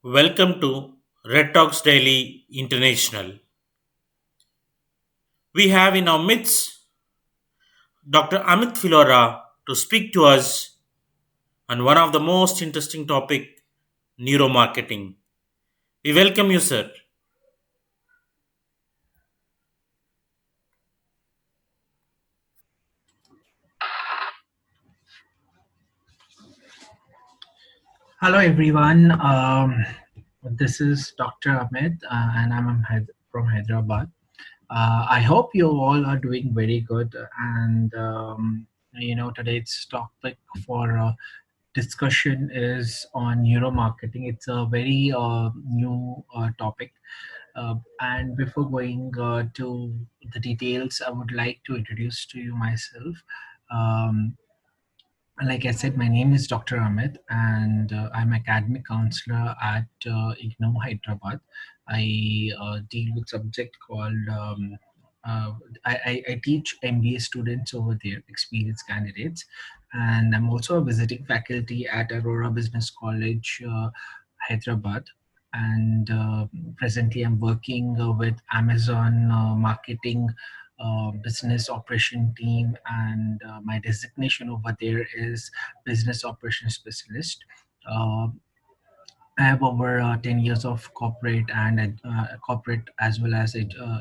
Welcome to Red Talks Daily International. We have in our midst Dr. Amit Filora to speak to us on one of the most interesting topic, neuromarketing. We welcome you, sir. Hello, everyone. This is Dr. Amit, and from Hyderabad. I hope you all are doing very good. And today's topic for discussion is on neuromarketing. It's a very new topic. And before going to the details, I would like to introduce to you myself. Um, like I said, my name is Dr. Amit, and I'm academic counselor at IGNOU Hyderabad. I deal with subject called uh, I teach MBA students over there, experienced candidates, and I'm also a visiting faculty at Aurora Business College, Hyderabad. And presently, I'm working with Amazon marketing business operation team, and my designation over there is business operations specialist. Uh, I have over 10 years of corporate and corporate as well as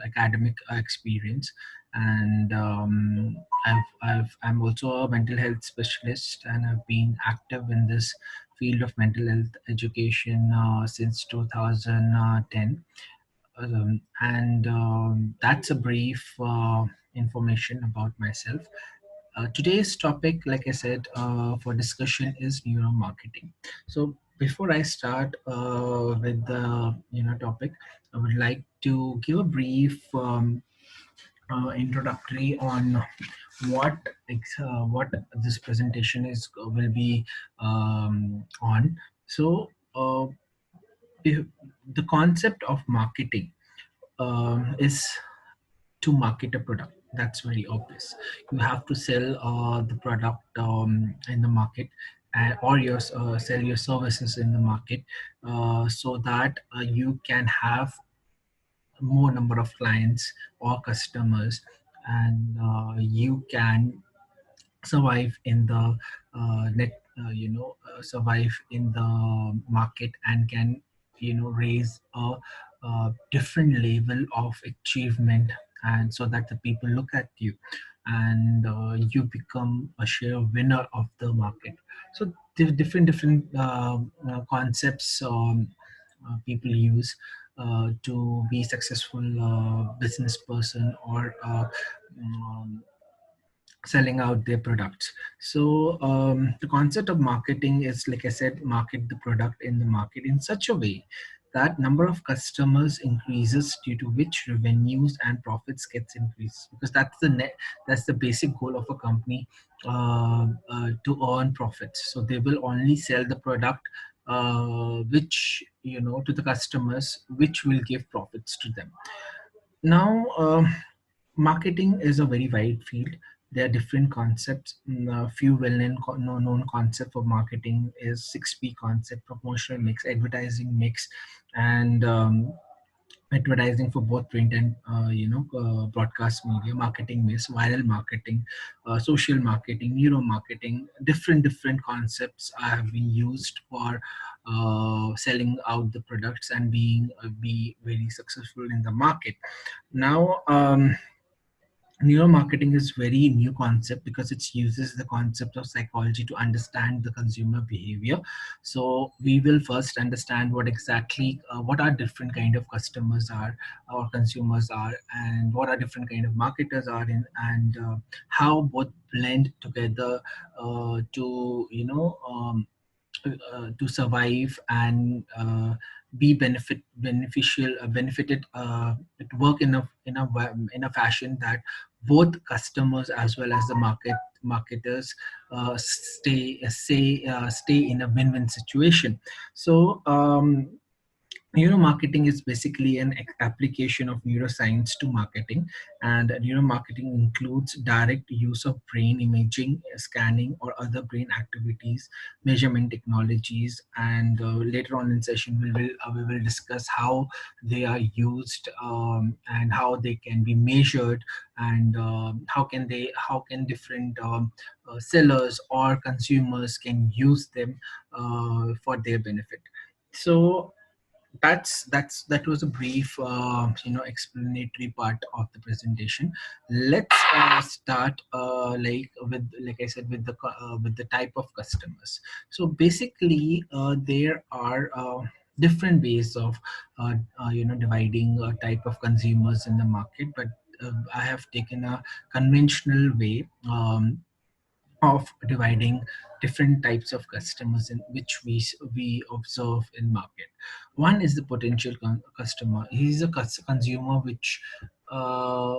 academic experience, and I'm also a mental health specialist, and I've been active in this field of mental health education since 2010. And That's a brief information about myself. Today's topic, like I said, for discussion is neuromarketing. So before I start with the topic, I would like to give a brief introductory on what this presentation is will be on. So if, the concept of marketing is to market a product. That's very obvious. You have to sell the product in the market, or sell your services in the market, so that you can have more number of clients or customers, and you can survive in the survive in the market, and can raise a different level of achievement, and so that the people look at you, and you become a share winner of the market. So different concepts people use to be successful business person, or selling out their products. So the concept of marketing is, like I said, market the product in the market in such a way that number of customers increases, due to which revenues and profits gets increased, because that's the basic goal of a company, to earn profits. So they will only sell the product which to the customers, which will give profits to them. Now, marketing is a very wide field. There are different concepts. A few well-known known concept of marketing is 6P concept: promotional mix, advertising mix, and advertising for both print and broadcast media, marketing mix, viral marketing, social marketing, neuro marketing. Different concepts have been used for selling out the products and be very successful in the market. Now, neuromarketing is very new concept because it uses the concept of psychology to understand the consumer behavior. So we will first understand what are different kind of customers are, or consumers are, and what are different kind of marketers are in, and how both blend together to survive and be benefited work in a fashion that both customers as well as the marketers stay in a win-win situation. So Neuromarketing is basically an application of neuroscience to marketing, and neuromarketing includes direct use of brain imaging, scanning, or other brain activities, measurement technologies, and later on in session we will discuss how they are used, and how they can be measured, and how can different sellers or consumers can use them for their benefit. So that was a brief explanatory part of the presentation. Let's start like I said with the type of customers. So basically there are different ways of dividing a type of consumers in the market, but I have taken a conventional way of dividing different types of customers in which we observe in market. One is the potential customer. He is a consumer uh,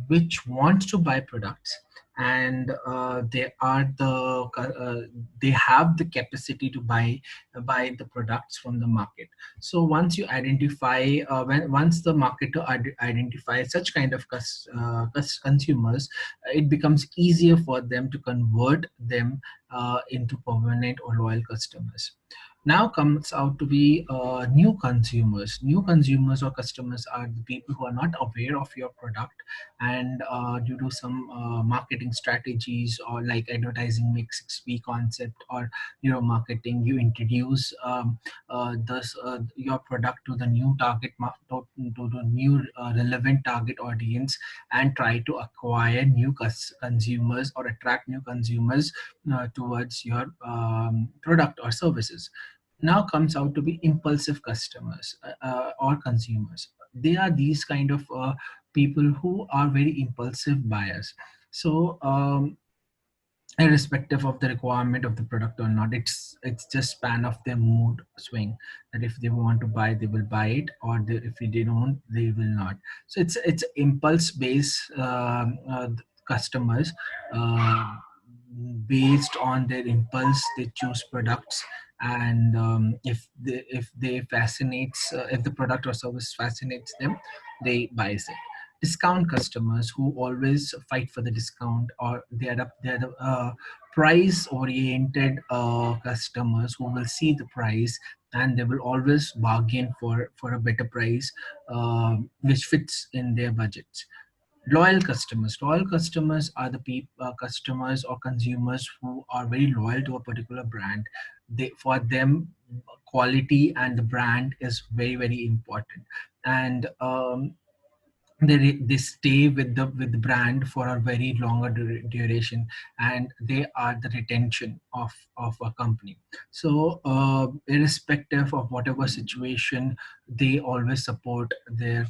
which wants to buy products, and they have the capacity to buy the products from the market. So once you identify when once the marketer identifies such kind of consumers, it becomes easier for them to convert them into permanent or loyal customers. Now comes out to be new consumers. New consumers or customers are the people who are not aware of your product, and due to some marketing strategies or like advertising mix 6P concept or marketing, you introduce your product to the new to the new relevant target audience, and try to acquire new consumers or attract new consumers towards your product or services. Now comes out to be impulsive customers or consumers. They are these kind of people who are very impulsive buyers. So irrespective of the requirement of the product or not, it's just span of their mood swing, that if they want to buy they will buy it, or if they don't they will not. So it's impulse based customers. Based on their impulse they choose products, and if they fascinates if the product or service fascinates them, they buys it. Discount customers who always fight for the discount, or they're the price oriented customers who will see the price, and they will always bargain for a better price which fits in their budgets. Loyal customers are the customers or consumers who are very loyal to a particular brand. For them, quality and the brand is very very important, and they stay with the brand for a very longer duration, and they are the retention of a company. So irrespective of whatever situation, they always support their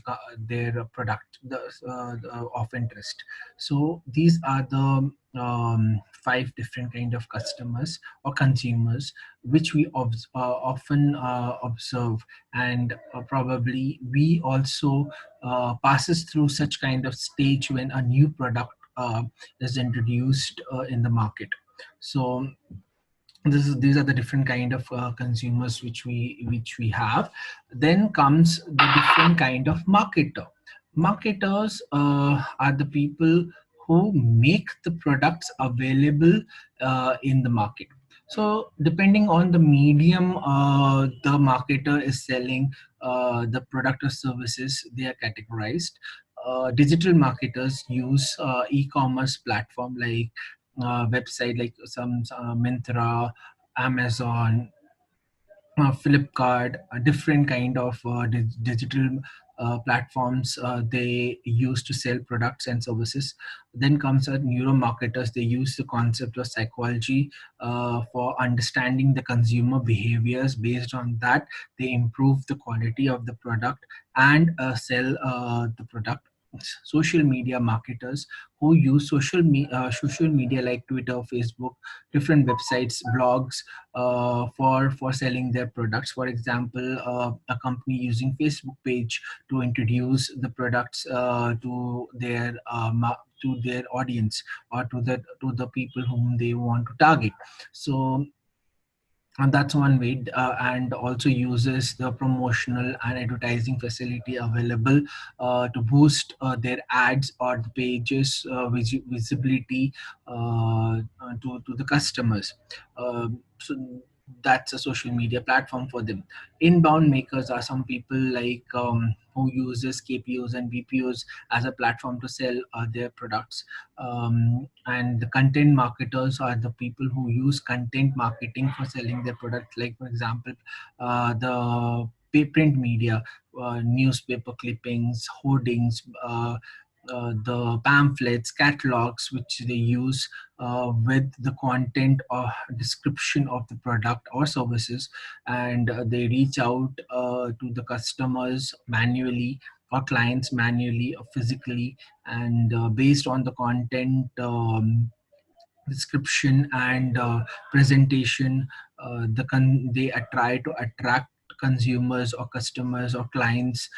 product of interest. So these are the five different kind of customers or consumers which we often observe, and probably we also passes through such kind of stage when a new product is introduced in the market. So these are the different kind of consumers which we have. Then comes the different kind of marketer. Marketers are the people who make the products available in the market. So depending on the medium the marketer is selling the product or services, they are categorized. Digital marketers use e-commerce platform like website like some Myntra, Amazon, Flipkart, different kind of digital platforms they use to sell products and services. Then comes neuro marketers. They use the concept of psychology for understanding the consumer behaviors. Based on that, they improve the quality of the product and sell the product. Social media marketers who use social media like Twitter, Facebook, different websites, blogs for selling their products. For example, a company using Facebook page to introduce the products to their audience, or to the people whom they want to target. So and that's one way, and also uses the promotional and advertising facility available to boost their ads or the pages visibility to the customers. So that's a social media platform for them. Inbound makers are some people like who uses KPOs and BPOs as a platform to sell their products. And the content marketers are the people who use content marketing for selling their product, like for example the print media, newspaper clippings, hoardings, the pamphlets, catalogs, which they use with the content or description of the product or services, and they reach out to the customers manually or clients manually or physically, and based on the content description and presentation, they try to attract consumers or customers or clients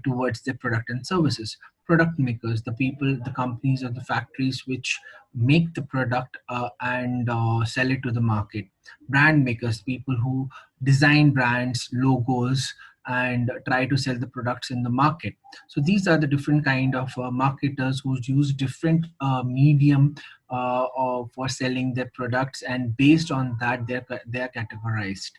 towards their product and services. Product makers, the people, the companies or the factories which make the product and sell it to the market. Brand makers, people who design brands, logos, and try to sell the products in the market. So these are the different kind of marketers who use different medium or for selling their products, and based on that they're categorized.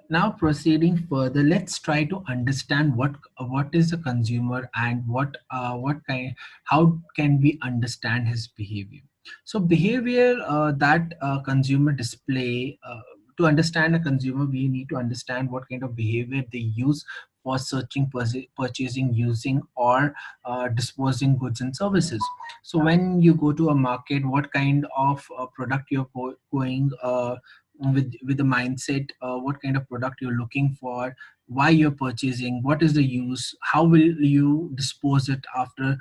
Now proceeding further, let's try to understand what is a consumer, and what kind, how can we understand his behavior. So behavior that consumer display, to understand a consumer we need to understand what kind of behavior they use for searching, purchasing, using, or disposing goods and services. So when you go to a market, what kind of product you're going with the mindset, what kind of product you're looking for, why you're purchasing, what is the use, how will you dispose it after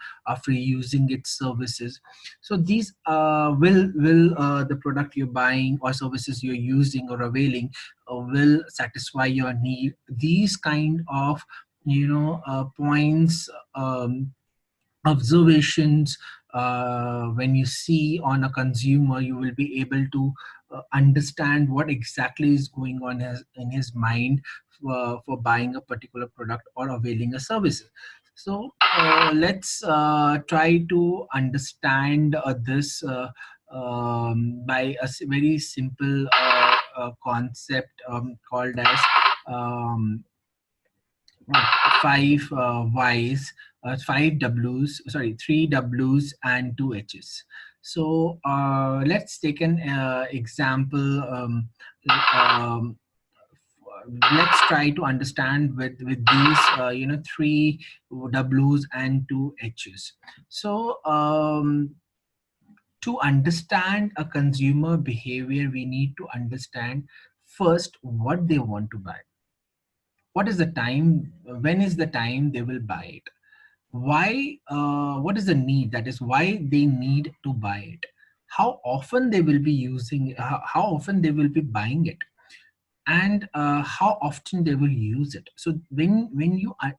using its services. So these will the product you're buying or services you're using or availing will satisfy your need. These kind of points, observations, when you see on a consumer, you will be able to understand what exactly is going on in his mind for buying a particular product or availing a service. So let's try to understand this by very simple concept called as um, five Y's, five W's, sorry, three W's and two H's. So let's take an example. Um, let's try to understand with these three W's and two H's. So to understand a consumer behavior, we need to understand first what they want to buy, what is the time, when is the time they will buy it, why, what is the need, that is why they need to buy it, how often they will be using, how often they will be buying it, and how often they will use it. So when you are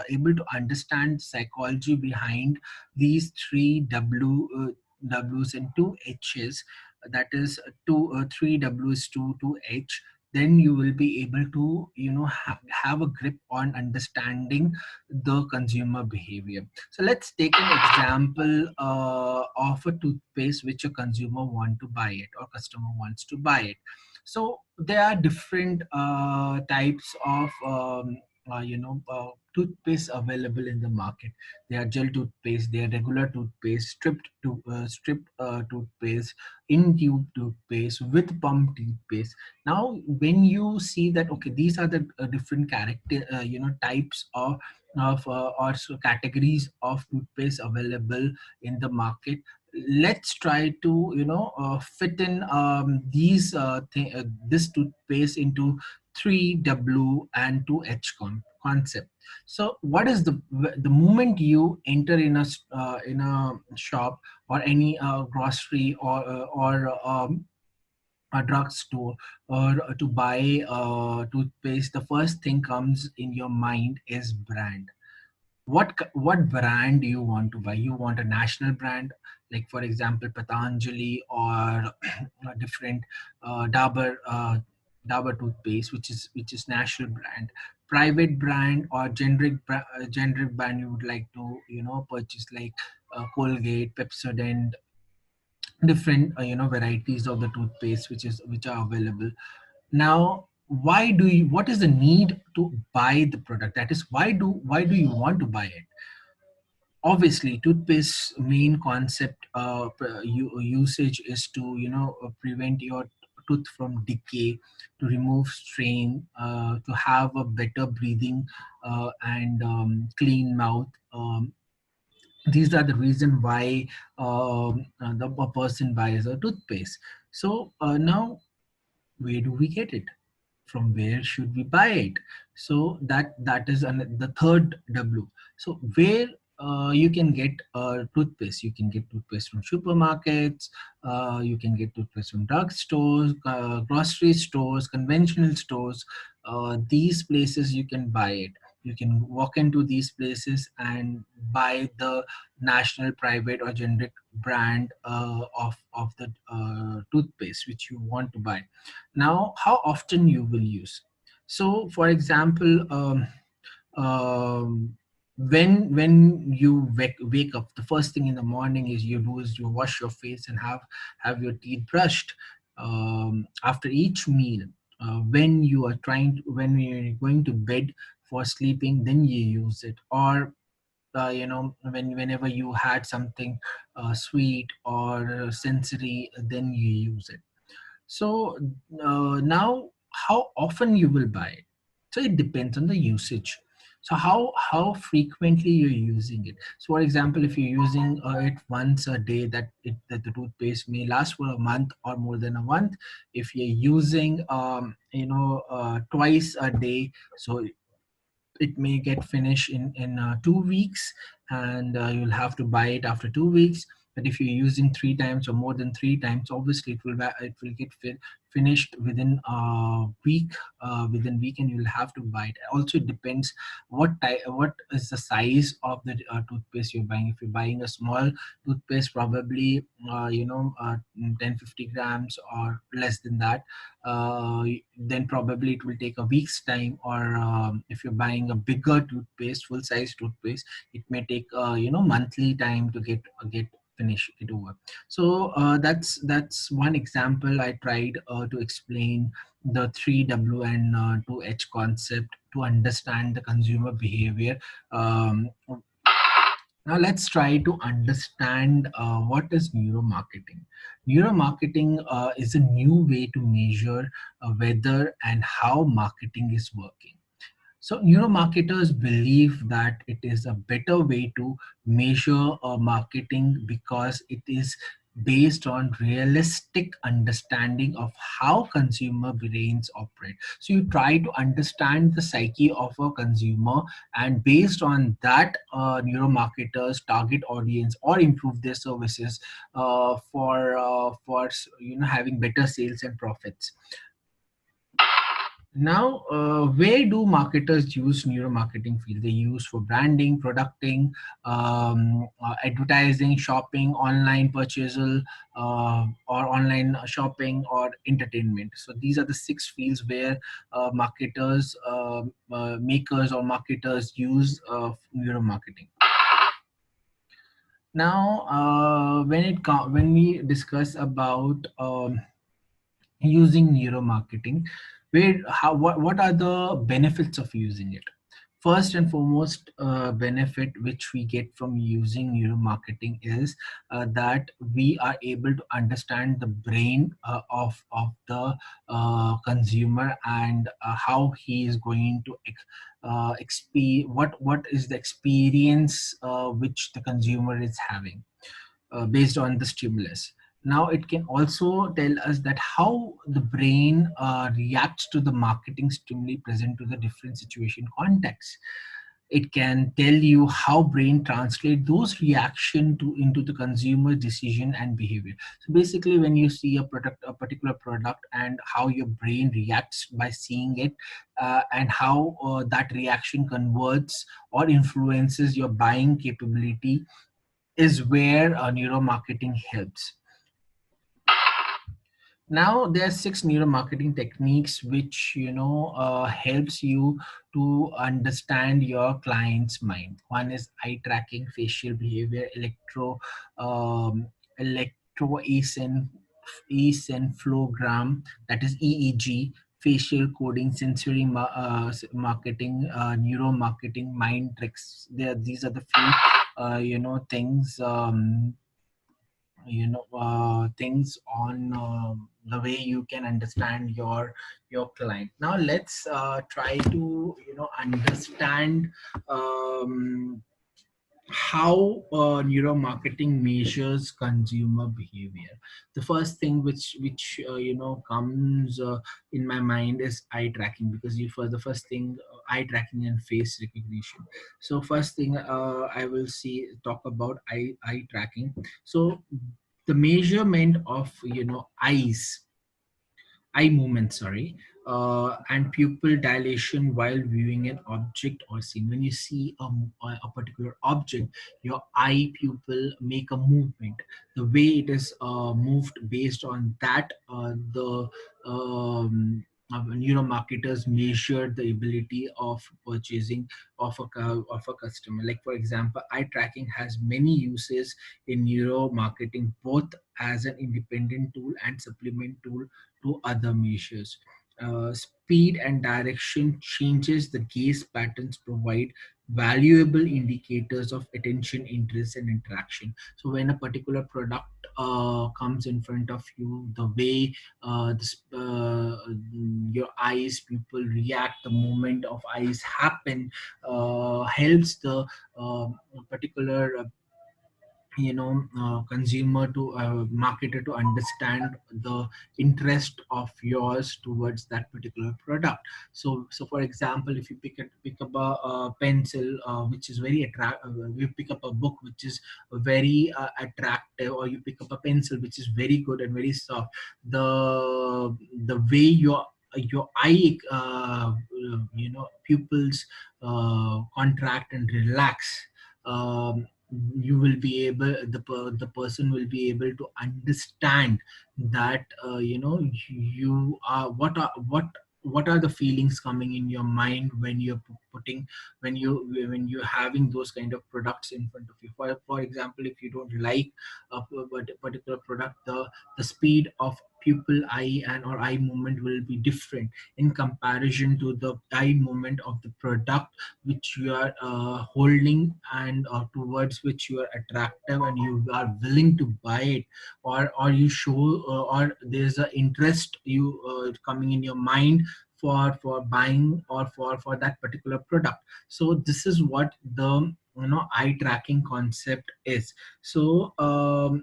able to understand psychology behind these three W's and two H's, that is three W's to two H, then you will be able to have a grip on understanding the consumer behavior. So let's take an example of a toothpaste which a consumer want to buy it or customer wants to buy it. So there are different types of toothpaste available in the market. There are gel toothpaste, there are regular toothpaste, stripped toothpaste, in tube toothpaste, with pump toothpaste. Now when you see that, okay, these are the different character types of or so categories of toothpaste available in the market, let's try to fit in this toothpaste into 3W and 2H concept. So what is the moment you enter in a shop or any grocery or a drugstore, or to buy toothpaste, the first thing comes in your mind is brand. what brand do you want to buy? You want a national brand, like for example Patanjali, or a different Dabur toothpaste, which is national brand, private brand, or generic brand you would like to purchase, like Colgate, Pepsodent, different varieties of the toothpaste which are available. Now, what is the need to buy the product? That is, why do you want to buy it? Obviously, toothpaste main concept usage is to prevent your tooth from decay, to remove strain, to have a better breathing, and clean mouth. These are the reason why a person buys a toothpaste. So now, where do we get it? From where should we buy it? So that is the third W. So where you can get toothpaste? You can get toothpaste from supermarkets, you can get toothpaste from drug stores, grocery stores, conventional stores. These places you can buy it. You can walk into these places and buy the national, private, or generic brand of the toothpaste which you want to buy. Now, how often you will use? So for example, um, when you wake up, the first thing in the morning is you wash your face and have your teeth brushed. After each meal, when you're going to bed for sleeping, then you use it. Or whenever you had something sweet or sensory, then you use it. So now, how often you will buy it? So it depends on the usage. So how frequently you're using it. So for example, if you're using it once a day, that the toothpaste may last for a month or more than a month. If you're using twice a day, so it may get finished in 2 weeks, and you'll have to buy it after 2 weeks. But if you're using three times or more than three times, obviously it will get finished within a week. Within week, and you'll have to buy it. Also, it depends what is the size of the toothpaste you're buying. If you're buying a small toothpaste, probably 10-50 grams or less than that, then probably it will take a week's time. Or if you're buying a bigger toothpaste, full size toothpaste, it may take monthly time to get finish it over. So that's one example I tried to explain the 3W and 2H concept to understand the consumer behavior. um, Now let's try to understand what is neuromarketing. Neuromarketing is a new way to measure whether and how marketing is working. So neuromarketers believe that it is a better way to measure marketing because it is based on realistic understanding of how consumer brains operate. So you try to understand the psyche of a consumer, and based on that, neuromarketers target audience or improve their services for having better sales and profits. Now, where do marketers use neuromarketing field? They use for branding, producting, advertising, shopping, online purchasal, or online shopping, or entertainment. So these are the six fields where marketers, makers, or marketers use neuromarketing. Now, when we discuss about using neuromarketing, what are the benefits of using it? First and foremost benefit which we get from using neuromarketing is that we are able to understand the brain of the consumer, and how he is going to what is the experience which the consumer is having based on the stimulus. Now, it can also tell us that how the brain reacts to the marketing stimuli present to the different situation context. It can tell you how brain translate those reaction to into the consumer decision and behavior. So basically, when you see a particular product, and how your brain reacts by seeing it, and how that reaction converts or influences your buying capability, is where neuromarketing helps. Now there are six neuromarketing techniques which helps you to understand your client's mind. One is eye tracking, facial behavior, electroencephalogram, that is EEG, facial coding, sensory marketing, neuromarketing, mind tricks. These are the few things, things on the way you can understand your client. Now let's try to understand um, how neuromarketing measures consumer behavior. The first thing which comes in my mind is eye tracking, because you for the first thing, eye tracking and face recognition. So first thing, I will see talk about eye tracking. So the measurement of eye movement, sorry, and pupil dilation while viewing an object or scene. When you see a particular object, your eye pupil make a movement. The way it is moved, based on that, the marketers measure the ability of purchasing of a customer. Like for example, eye tracking has many uses in neuro marketing, both as an independent tool and supplement tool to other measures. Speed and direction changes the gaze patterns provide valuable indicators of attention, interest, and interaction. So when a particular product comes in front of you, the way your eyes people react, the movement of eyes happen, helps the particular consumer to marketer to understand the interest of yours towards that particular product. So for example, if you pick up a pencil which is very attractive, you pick up a book which is very attractive, or you pick up a pencil which is very good and very soft, the way your eye pupils contract and relax, you will be able the person will be able to understand that you are what are the feelings coming in your mind when you're putting when you're having those kind of products in front of you. For example, if you don't like a particular product, the speed of pupil eye and or eye movement will be different in comparison to the eye movement of the product which you are holding, and towards which you are attractive and you are willing to buy it, or you show or there's a interest you coming in your mind for buying or for that particular product. So this is what the eye tracking concept is. So all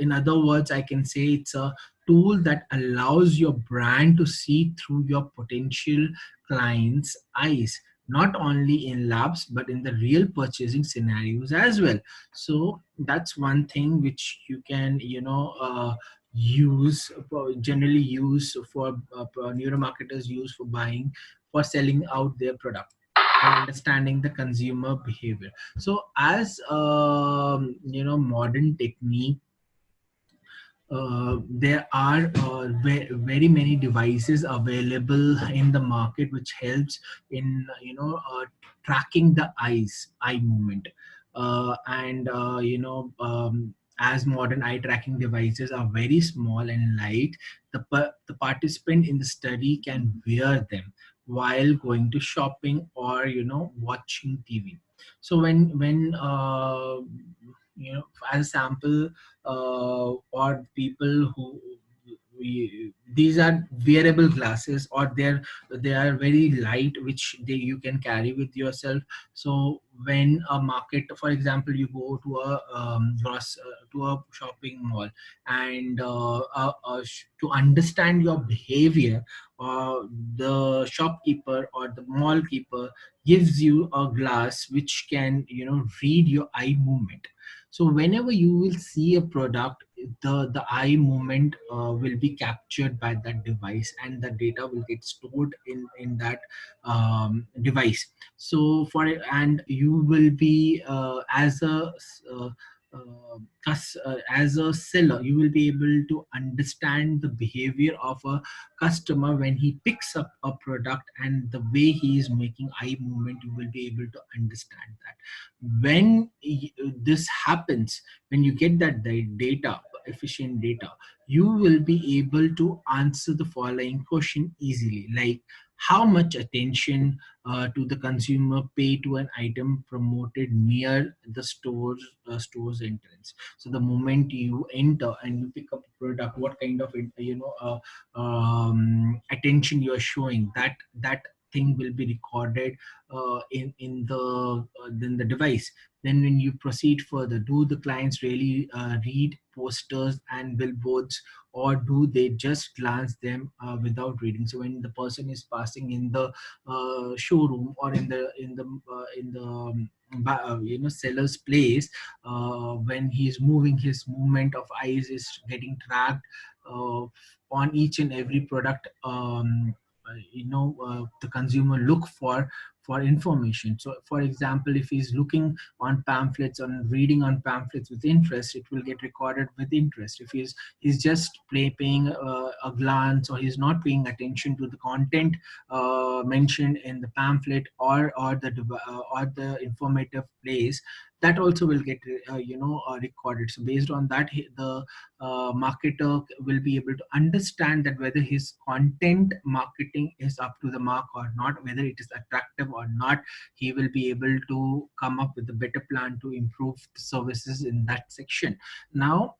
in other words, I can say it's a tool that allows your brand to see through your potential clients' eyes, not only in labs but in the real purchasing scenarios as well. So that's one thing which you can use generally use for neuromarketers use for buying, for selling out their product, for understanding the consumer behavior. So as modern technique, there are very many devices available in the market which helps in tracking the eye movement, and as modern eye tracking devices are very small and light, the participant in the study can wear them while going to shopping or watching TV. So when as a sample, or people who these are wearable glasses, or they are very light, which you can carry with yourself. So when a market, for example, you go to a to a shopping mall, and to understand your behavior, the shopkeeper or the mall keeper gives you a glass which can, read your eye movement. So whenever you will see a product, the eye movement will be captured by that device, and the data will get stored in that device. So and you will be, uh, as a seller, you will be able to understand the behavior of a customer when he picks up a product, and the way he is making eye movement, you will be able to understand that. When this happens, when you get that data, efficient data, you will be able to answer the following question easily, like how much attention to the consumer pay to an item promoted near the store's entrance. So the moment you enter and you pick up a product, what kind of attention you are showing, that thing will be recorded in the device. Then when you proceed further, do the clients really read posters and billboards, or do they just glance them without reading? So when the person is passing in the showroom, or in the seller's place, when he's moving, his movement of eyes is getting tracked on each and every product. The consumer look for information. So for example, if he's looking on pamphlets, on reading on pamphlets with interest, it will get recorded with interest. If he's just paying a glance, or he's not paying attention to the content mentioned in the pamphlet, or the informative place, that also will get recorded. So based on that, the marketer will be able to understand that whether his content marketing is up to the mark or not, whether it is attractive or not. He will be able to come up with a better plan to improve the services in that section. Now,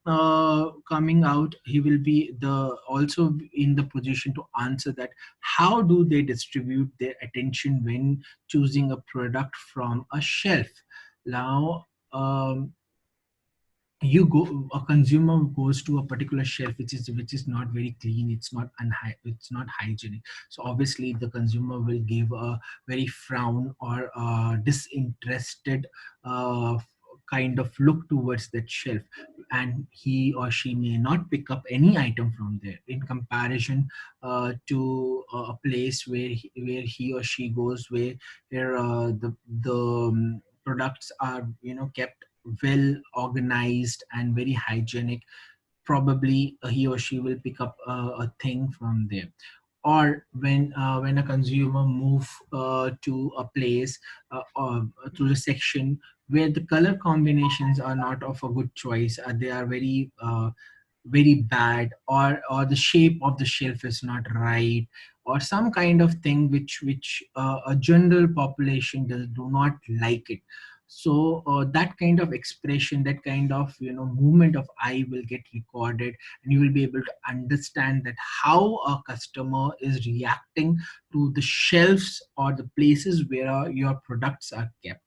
coming out, he will be the also in the position to answer that how do they distribute their attention when choosing a product from a shelf. Now, a consumer goes to a particular shelf which is not very clean, it's not hygienic. So obviously the consumer will give a very frown, or disinterested uh, kind of look towards that shelf, and he or she may not pick up any item from there, in comparison to a place where he or she goes, where the products are kept well organized and very hygienic. Probably he or she will pick up a thing from there. Or when a consumer move to a place, or to the section where the color combinations are not of a good choice, they are very bad, or the shape of the shelf is not right, or some kind of thing which a general population do not like it. So that kind of expression, that kind of movement of eye will get recorded, and you will be able to understand that how a customer is reacting to the shelves or the places where your products are kept.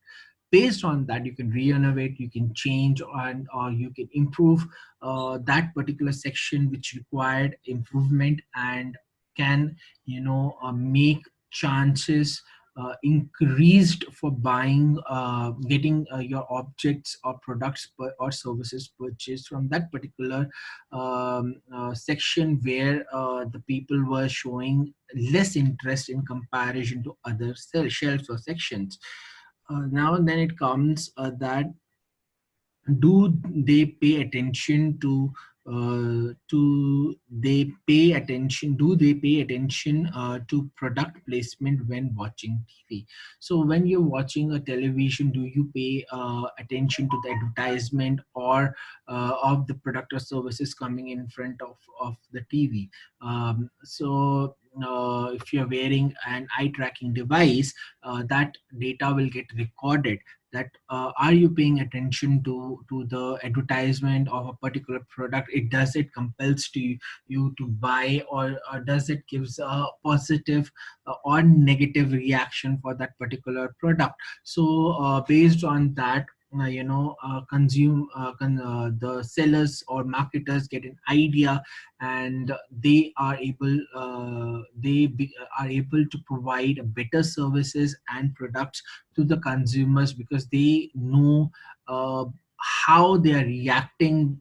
Based on that, you can re-innovate, you can change, and or you can improve that particular section which required improvement, and can make chances increased for buying, getting your objects or products or services purchased from that particular section, where the people were showing less interest in comparison to other shelves or sections. Now and then it comes that do they pay attention to they pay attention do they pay attention to product placement when watching TV? So when you're watching a television, do you pay attention to the advertisement, or of the product or services coming in front of the TV? If you're wearing an eye tracking device, that data will get recorded, that are you paying attention to the advertisement of a particular product? It does it compels to you to buy, or does it gives a positive or negative reaction for that particular product? So based on that, the sellers or marketers get an idea, and are able to provide better services and products to the consumers, because they know how they are reacting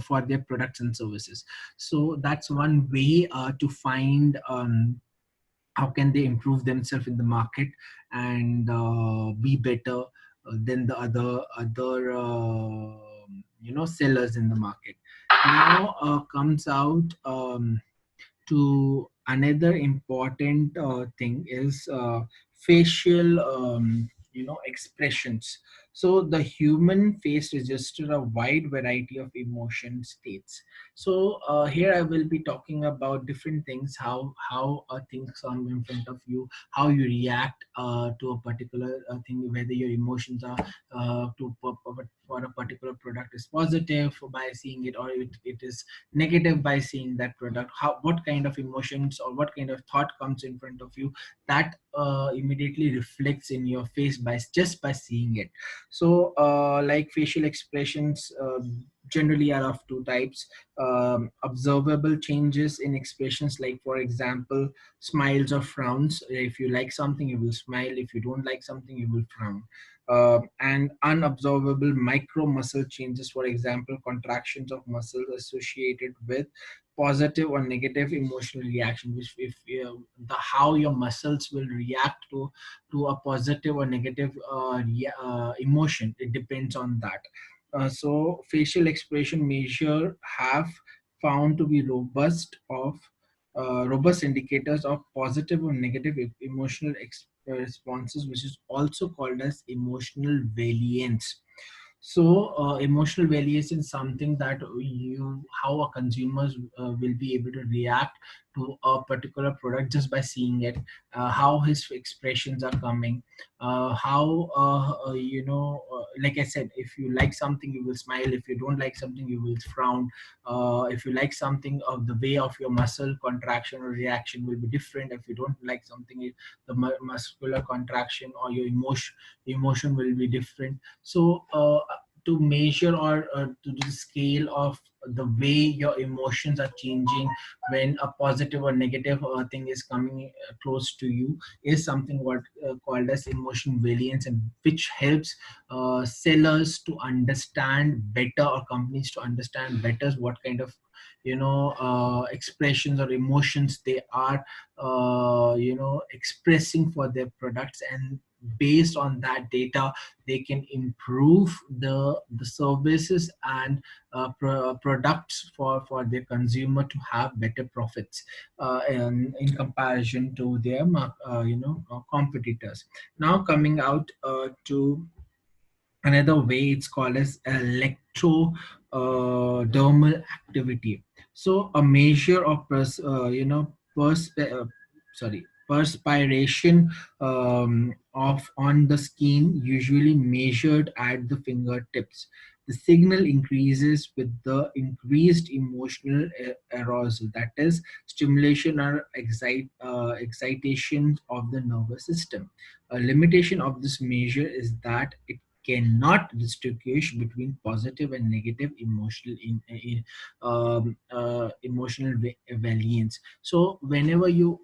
for their products and services. So that's one way to find how can they improve themselves in the market and be better than the other sellers in the market. Now comes out to another important thing is facial expressions. So the human face registers a wide variety of emotion states. So here I will be talking about different things, how things come in front of you, how you react to a particular thing, whether your emotions are for a particular product is positive by seeing it, or it is negative by seeing that product. How, what kind of emotions or what kind of thought comes in front of you, that immediately reflects in your face by just by seeing it. So like facial expressions generally are of two types: observable changes in expressions, like for example smiles or frowns. If you like something, you will smile; if you don't like something, you will frown. And unobservable micro muscle changes, for example contractions of muscles associated with positive or negative emotional reaction, which if the how your muscles will react to a positive or negative emotion, it depends on that. So facial expression measure have found to be robust indicators of positive or negative emotional responses, which is also called as emotional variance. So emotional variation is something that you how a consumers will be able to react to a particular product just by seeing it, how his expressions are coming, how like I said, if you like something you will smile, if you don't like something you will frown. If you like something, of the way of your muscle contraction or reaction will be different. If you don't like something, the muscular contraction or your emotion will be different. So to measure or to the scale of the way your emotions are changing when a positive or negative thing is coming close to you is something what called as emotion variance, and which helps sellers to understand better, or companies to understand better, what kind of expressions or emotions they are expressing for their products. And based on that data, they can improve the services and products for their consumer to have better profits in comparison to their competitors. Now coming out to another way, it's called as electrodermal activity. So a measure of perspiration of on the skin, usually measured at the fingertips. The signal increases with the increased emotional arousal, that is stimulation or excitation of the nervous system. A limitation of this measure is that it cannot distinguish between positive and negative emotional variance. So whenever you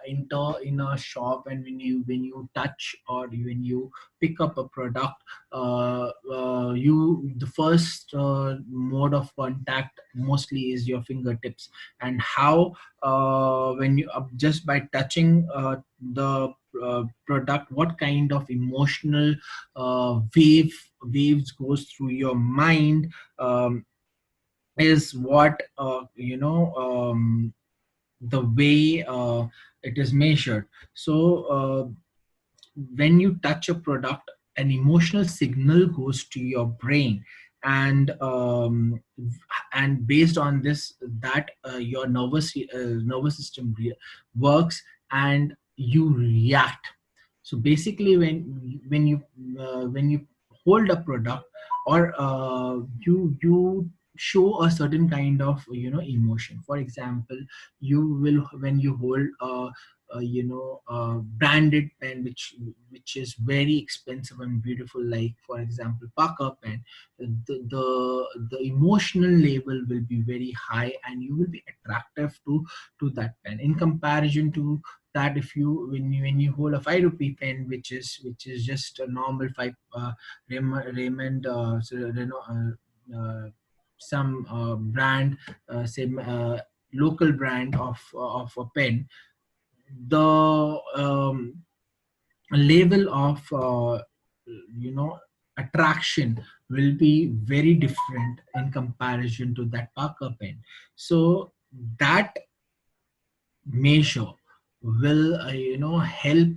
enter in a shop, and when you touch or when you pick up a product, you the first mode of contact mostly is your fingertips. And how when you just by touching the product, what kind of emotional waves goes through your mind, is what the way it is measured. So when you touch a product, an emotional signal goes to your brain, and based on this, that your nervous system works, and you react. So basically, when you hold a product, or you show a certain kind of emotion. For example, you will, when you hold a branded pen, which is very expensive and beautiful, like for example Parker pen, the emotional level will be very high, and you will be attractive to that pen, in comparison to that if you when you hold a 5 rupee pen, which is just a normal five Raymond, some brand, same local brand of a pen, the level of you know attraction will be very different in comparison to that Parker pen. So that measure will help,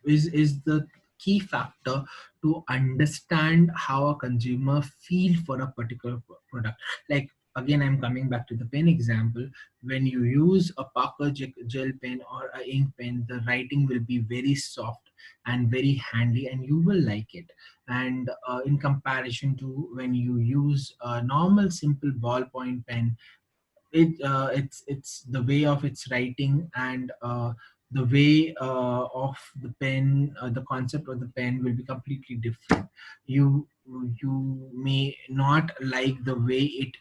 is the key factor to understand how a consumer feel for a particular product. Like, again, I'm coming back to the pen example. When you use a Parker gel pen or a ink pen, the writing will be very soft and very handy, and you will like it. And in comparison to when you use a normal simple ballpoint pen, it's the way of its writing, and the way of the pen, the concept of the pen will be completely different. You may not like the way it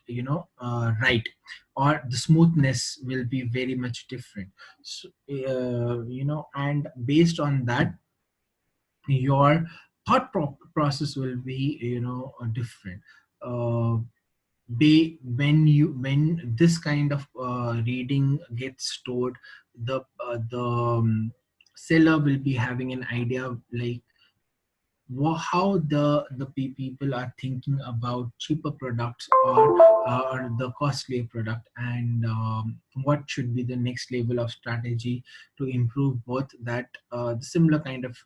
write, or the smoothness will be very much different. So, and based on that, your process will be different. uh, when this kind of reading gets stored, the seller will be having an idea, like how the people are thinking about cheaper products, or the costlier product, and what should be the next level of strategy to improve both that, the similar kind of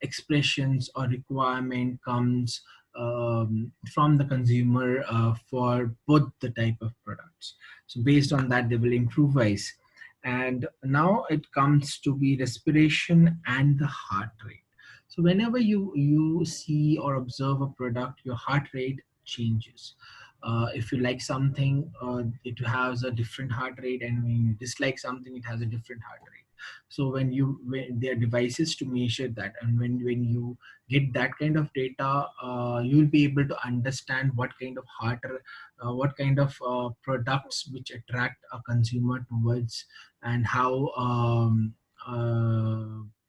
expressions or requirement comes from the consumer for both the type of products. So based on that, they will improvise. And now it comes to be respiration and the heart rate. So whenever you see or observe a product, your heart rate changes. If you like something, it has a different heart rate, and when you dislike something, it has a different heart rate. So when there are devices to measure that, and when you get that kind of data, you'll be able to understand what kind of products which attract a consumer towards, and how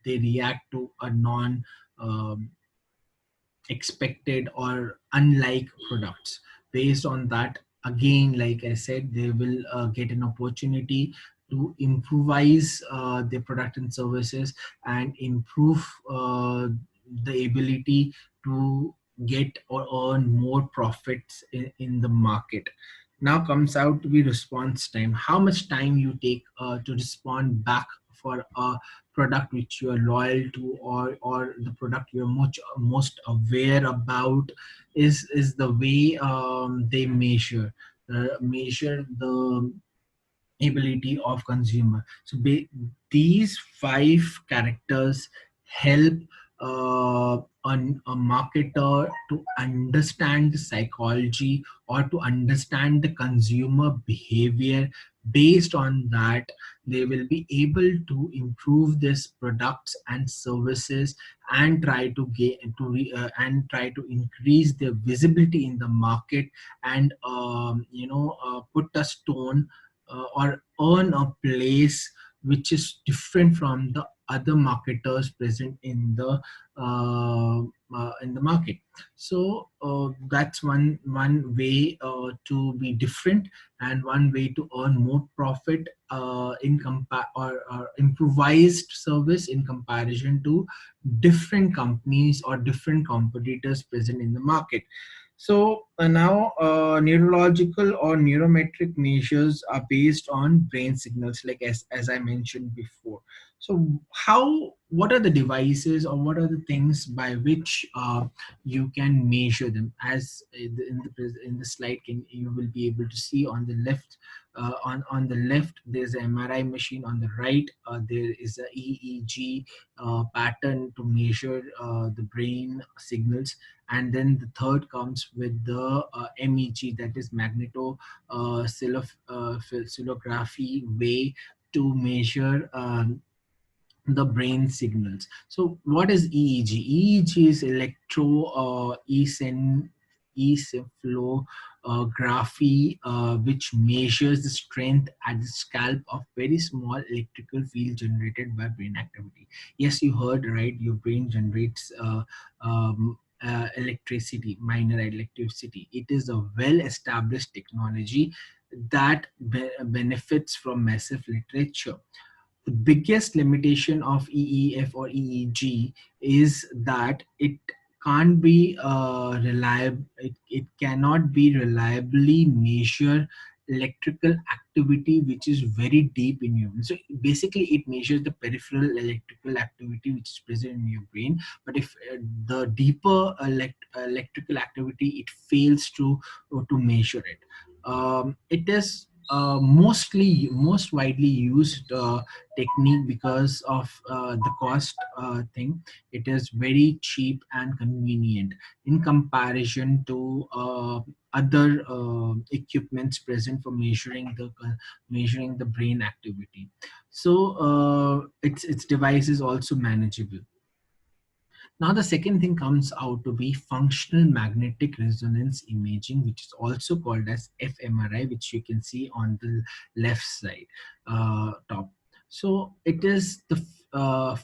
they react to a non um, expected or unlike products. Based on that, again, like I said, they will get an opportunity to improvise their product and services, and improve the ability to get or earn more profits in the market. Now comes out to be response time. How much time you take to respond back for a product which you are loyal to, or the product you're most aware about, is the way they measure the ability of consumer. So these five characters help a marketer to understand the psychology, or to understand the consumer behavior. Based on that, they will be able to improve these products and services, and try to get and try to increase their visibility in the market, and put a stone, or earn a place which is different from the other marketers present in the market. So that's one way to be different, and one way to earn more profit or improvised service in comparison to different companies or different competitors present in the market. So now, neurological or neurometric measures are based on brain signals, like as I mentioned before. So what are the devices, or what are the things by which you can measure them? As in the slide, you will be able to see on the left, On the left there's an MRI machine, on the right there is a EEG pattern to measure the brain signals, and then the third comes with the MEG, that is oscillography way to measure the brain signals. So, what is EEG? EEG is encephalography, which measures the strength at the scalp of very small electrical field generated by brain activity. Yes, you heard right. Your brain generates electricity, minor electricity. It is a well-established technology that benefits from massive literature. The biggest limitation of EEF or EEG is that it can't be reliable. It cannot be reliably measure electrical activity which is very deep in you. So basically it measures the peripheral electrical activity which is present in your brain, but if the deeper electrical activity, it fails to measure it. It is most widely used technique because of the cost thing. It is very cheap and convenient in comparison to other equipments present for measuring the brain activity. So its device is also manageable. Now, the second thing comes out to be functional magnetic resonance imaging, which is also called as fMRI, which you can see on the left side top. So, it is the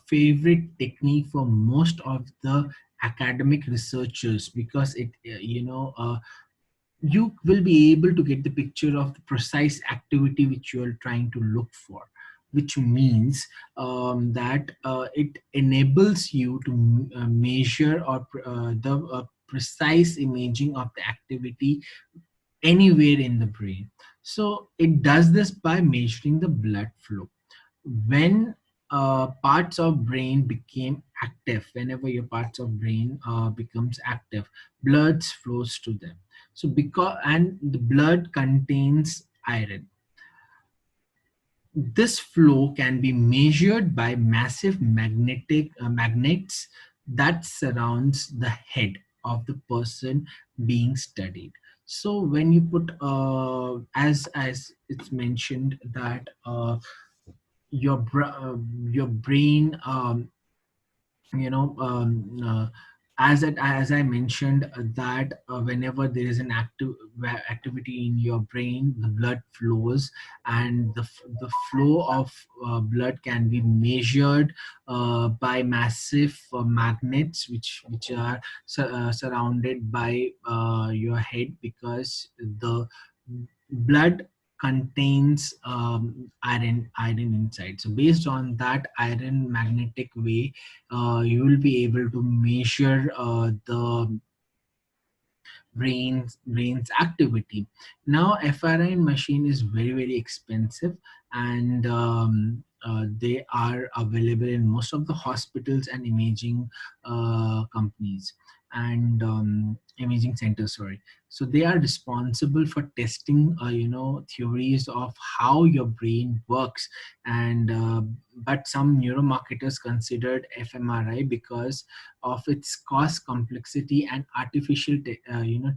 favorite technique for most of the academic researchers because you will be able to get the picture of the precise activity which you are trying to look for, which means that it enables you to measure or the precise imaging of the activity anywhere in the brain. So it does this by measuring the blood flow. When parts of brain became active, whenever your parts of brain becomes active, blood flows to them. So because and the blood contains iron, this flow can be measured by massive magnets that surrounds the head of the person being studied. So when you put as it's mentioned that your brain you know as I mentioned that whenever there is an activity in your brain, the blood flows, and the flow of blood can be measured by massive magnets which are surrounded by your head, because the blood contains iron inside. So based on that iron magnetic way, you will be able to measure the brain's activity. Now FRI machine is very expensive, and they are available in most of the hospitals and imaging companies and imaging centers, sorry. So they are responsible for testing theories of how your brain works, and but some neuromarketers considered fMRI because of its cost complexity and artificial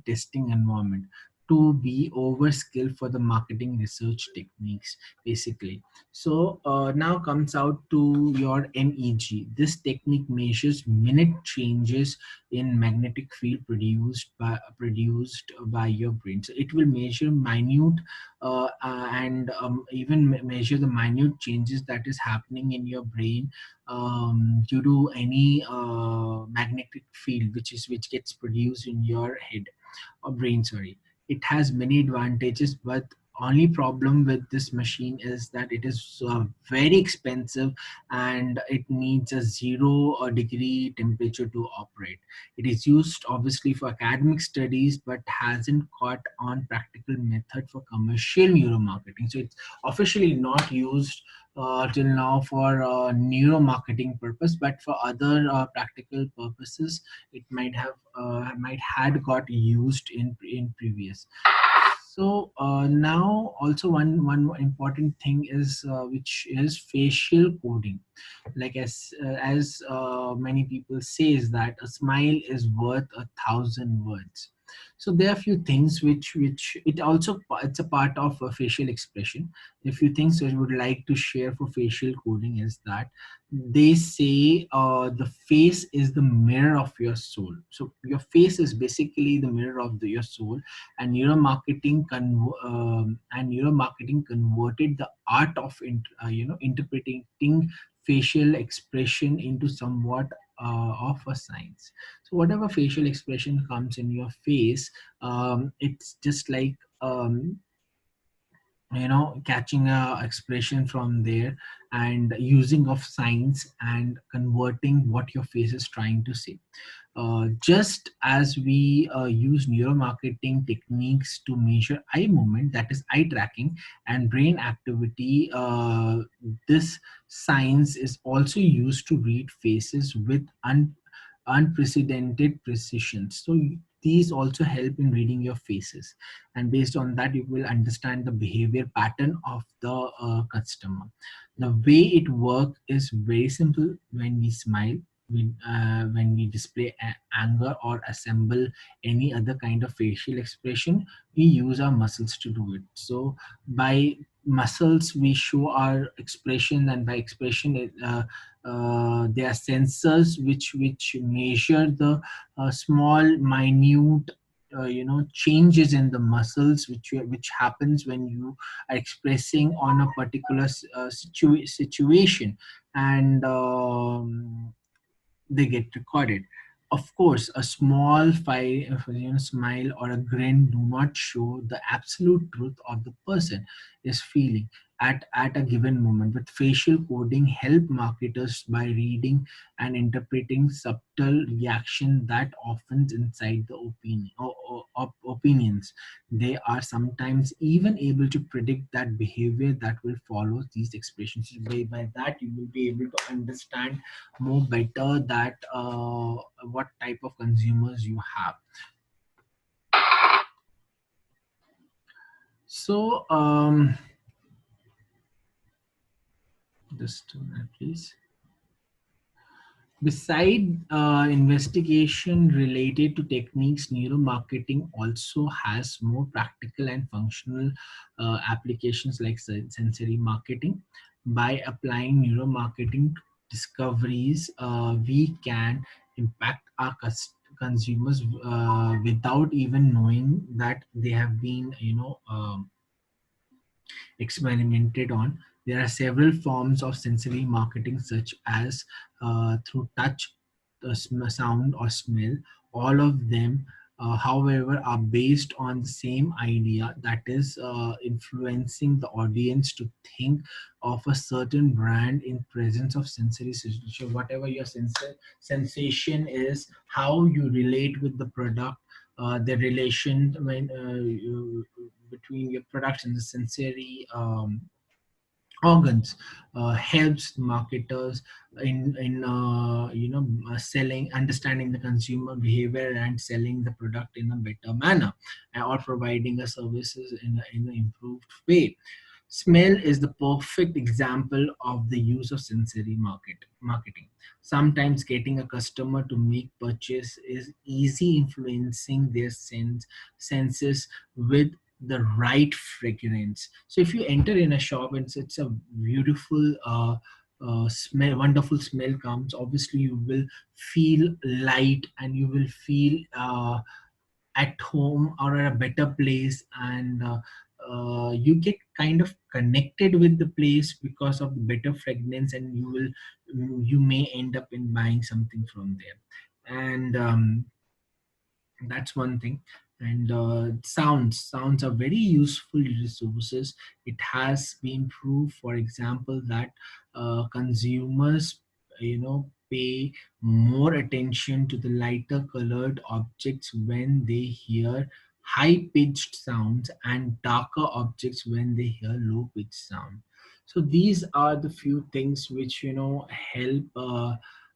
testing environment to be over skilled for the marketing research techniques, basically. So now comes out to your MEG. This technique measures minute changes in magnetic field produced by your brain. So it will measure minute and even measure the minute changes that is happening in your brain due to any magnetic field which gets produced in your head or brain, sorry. It has many advantages, but only problem with this machine is that it is very expensive, and it needs a zero degree temperature to operate. It is used obviously for academic studies, but hasn't caught on practical method for commercial neuromarketing. So it's officially not used till now for neuromarketing purpose, but for other practical purposes it might had got used in previous. Now also one important thing is which is facial coding. Like as many people says that a smile is worth 1,000 words. So there are a few things which it also it's a part of a facial expression. A few things I would like to share for facial coding is that they say the face is the mirror of your soul. So your face is basically the mirror of your soul. And neuromarketing converted the art of interpreting facial expression into somewhat of a science. So whatever facial expression comes in your face, it's just like catching a expression from there and using of science and converting what your face is trying to say. Just as we use neuromarketing techniques to measure eye movement, that is eye tracking, and brain activity, this science is also used to read faces with unprecedented precision. So these also help in reading your faces, and based on that you will understand the behavior pattern of the customer. The way it works is very simple. When we smile, when we display anger or assemble any other kind of facial expression, we use our muscles to do it. So by muscles we show our expression, and by expression there are sensors which measure the small minute changes in the muscles which happens when you are expressing on a particular situation. And they get recorded. Of course, a small smile or a grin do not show the absolute truth of the person is feeling at a given moment. But facial coding help marketers by reading and interpreting subtle reaction that often inside the opinions. They are sometimes even able to predict that behavior that will follow these expressions. By that, you will be able to understand more better that what type of consumers you have. So just a minute, please. Beside investigation related to techniques, neuromarketing also has more practical and functional applications like sensory marketing. By applying neuromarketing discoveries, we can impact our consumers without even knowing that they have been, experimented on. There are several forms of sensory marketing, such as through touch, sound, or smell. All of them, however, are based on the same idea, that is, influencing the audience to think of a certain brand in presence of sensory sensation. Whatever your sensation is, how you relate with the product, the relation between your products and the sensory organs helps marketers in selling, understanding the consumer behavior and selling the product in a better manner, or providing a services in an improved way. Smell is the perfect example of the use of sensory marketing. Sometimes getting a customer to make purchase is easy, influencing their senses with the right fragrance. So if you enter in a shop and it's a beautiful smell, wonderful smell comes, obviously you will feel light and you will feel at home or at a better place. And you get kind of connected with the place because of the better fragrance, and you may end up in buying something from there. And that's one thing. And sounds are very useful resources. It has been proved, for example, that consumers pay more attention to the lighter colored objects when they hear high pitched sounds, and darker objects when they hear low pitched sound. So these are the few things which help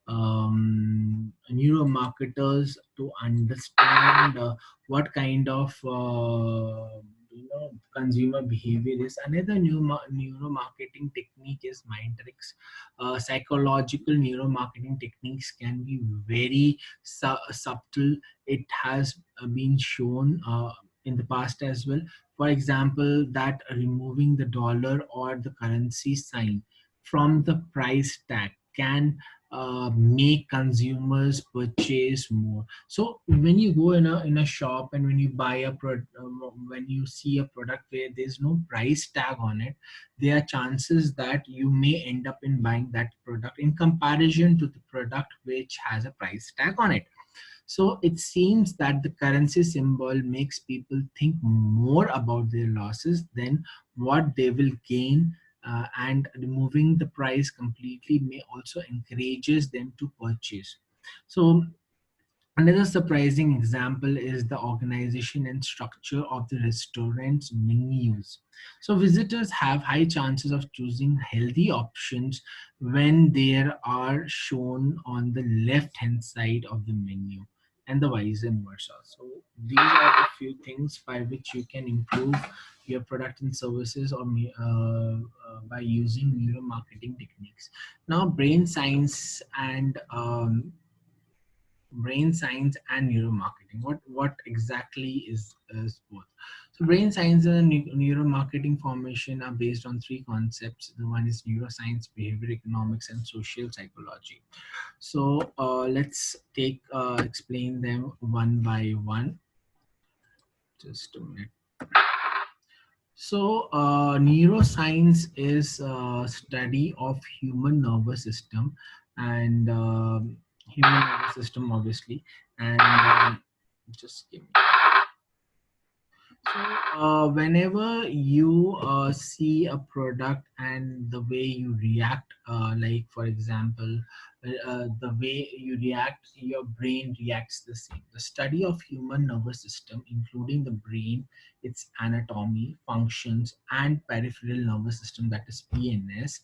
neuromarketers to understand what kind of consumer behavior is. Another neuro marketing technique is mind tricks. Psychological neuro marketing techniques can be very subtle. It has been shown in the past as well. For example, that removing the dollar or the currency sign from the price tag can make consumers purchase more. So when you go in a shop, and when you buy when you see a product where there's no price tag on it, there are chances that you may end up in buying that product in comparison to the product which has a price tag on it. So it seems that the currency symbol makes people think more about their losses than what they will gain, and removing the price completely may also encourages them to purchase. So another surprising example is the organization and structure of the restaurant's menus. So, visitors have high chances of choosing healthy options when they are shown on the left hand side of the menu, and the vice versa. So, these are the few things by which you can improve your product and services, or by using neuro marketing techniques. Now, brain science and neuromarketing. What exactly is both? So brain science and neuromarketing formation are based on three concepts. The one is neuroscience, behavior economics, and social psychology. So let's take explain them one by one. Just a minute. So, neuroscience is a study of human nervous system, and human nervous system, obviously. And just give me. So, whenever you see a product and the way you react, like for example, the way you react, your brain reacts the same. The study of human nervous system, including the brain, its anatomy, functions, and peripheral nervous system, that is PNS,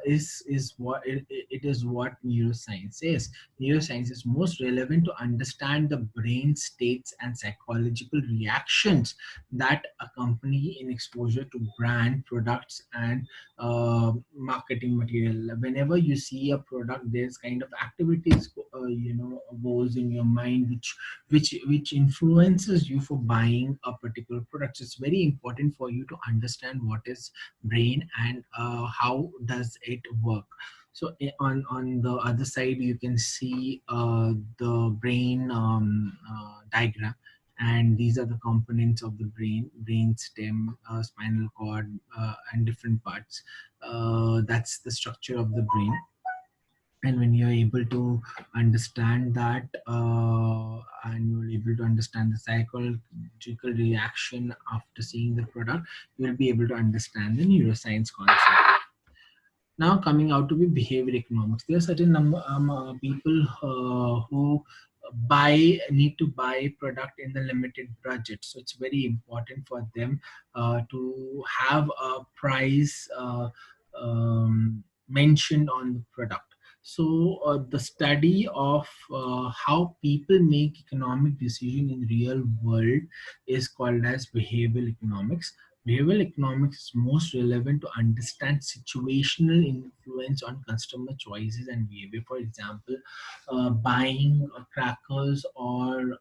is what it is what neuroscience is. Neuroscience is most relevant to understand the brain states and psychological reactions that accompany in exposure to brand products and marketing material. Whenever you see a product, there's kind of activities goes in your mind, which influences you for buying a particular product. So it's very important for you to understand what is brain, and how does it work. So on the other side, you can see the brain diagram, and these are the components of the brain stem, spinal cord, and different parts. That's the structure of the brain. And when you're able to understand that, and you're able to understand the psychological reaction after seeing the product, you will be able to understand the neuroscience concept. Now coming out to be behavior economics, there are certain number people who need to buy product in the limited budget. So it's very important for them to have a price mentioned on the product. So the study of how people make economic decision in real world is called as behavioral economics. Behavioral economics is most relevant to understand situational influence on customer choices and behavior. For example, buying crackers or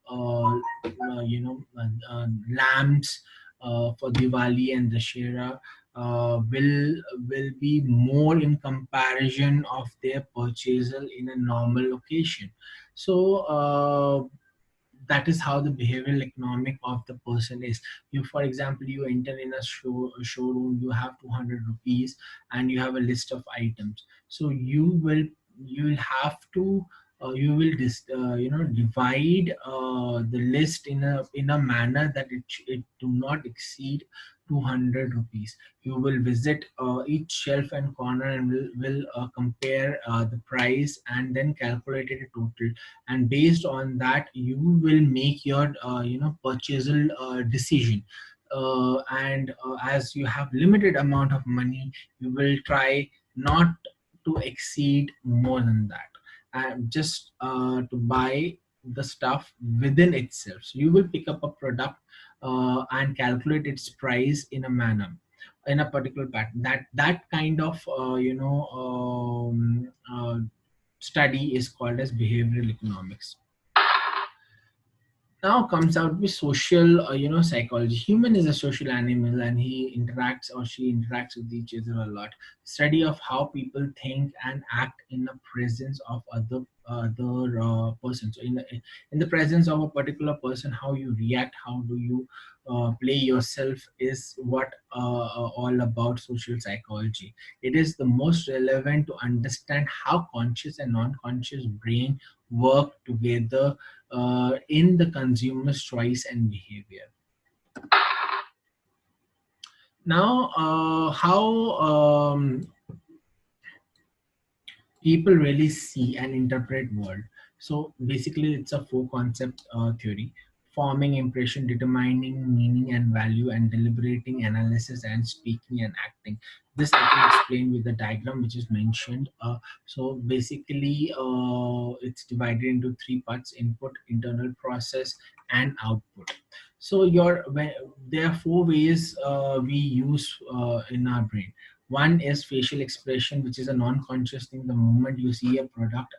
lamps for Diwali and Dashera will be more in comparison of their purchasal in a normal location. So that is how the behavioral economic of the person is. You, for example, you enter in a showroom, you have 200 rupees, and you have a list of items. So you will have to divide the list in a manner that it do not exceed 200 rupees. You will visit each shelf and corner, and will compare the price, and then calculate it a total, and based on that you will make your purchasal decision. And as you have limited amount of money, you will try not to exceed more than that, and just to buy the stuff within itself. So you will pick up a product and calculate its price in a manner, in a particular pattern. That kind of study is called as behavioral economics. Now comes out with social psychology. Human is a social animal, and he interacts or she interacts with each other a lot. Study of how people think and act in the presence of other persons. So in the presence of a particular person, how you react, how do you play yourself, is what all about social psychology. It is the most relevant to understand how conscious and non-conscious brain work together in the consumer's choice and behavior. Now, how people really see and interpret world. So basically, it's a four concept theory: forming impression, determining meaning and value, and deliberating analysis, and speaking and acting. This I can explain with the diagram which is mentioned. So basically, it's divided into three parts: input, internal process, and output. So there are four ways we use in our brain. One is facial expression, which is a non-conscious thing. The moment you see a product,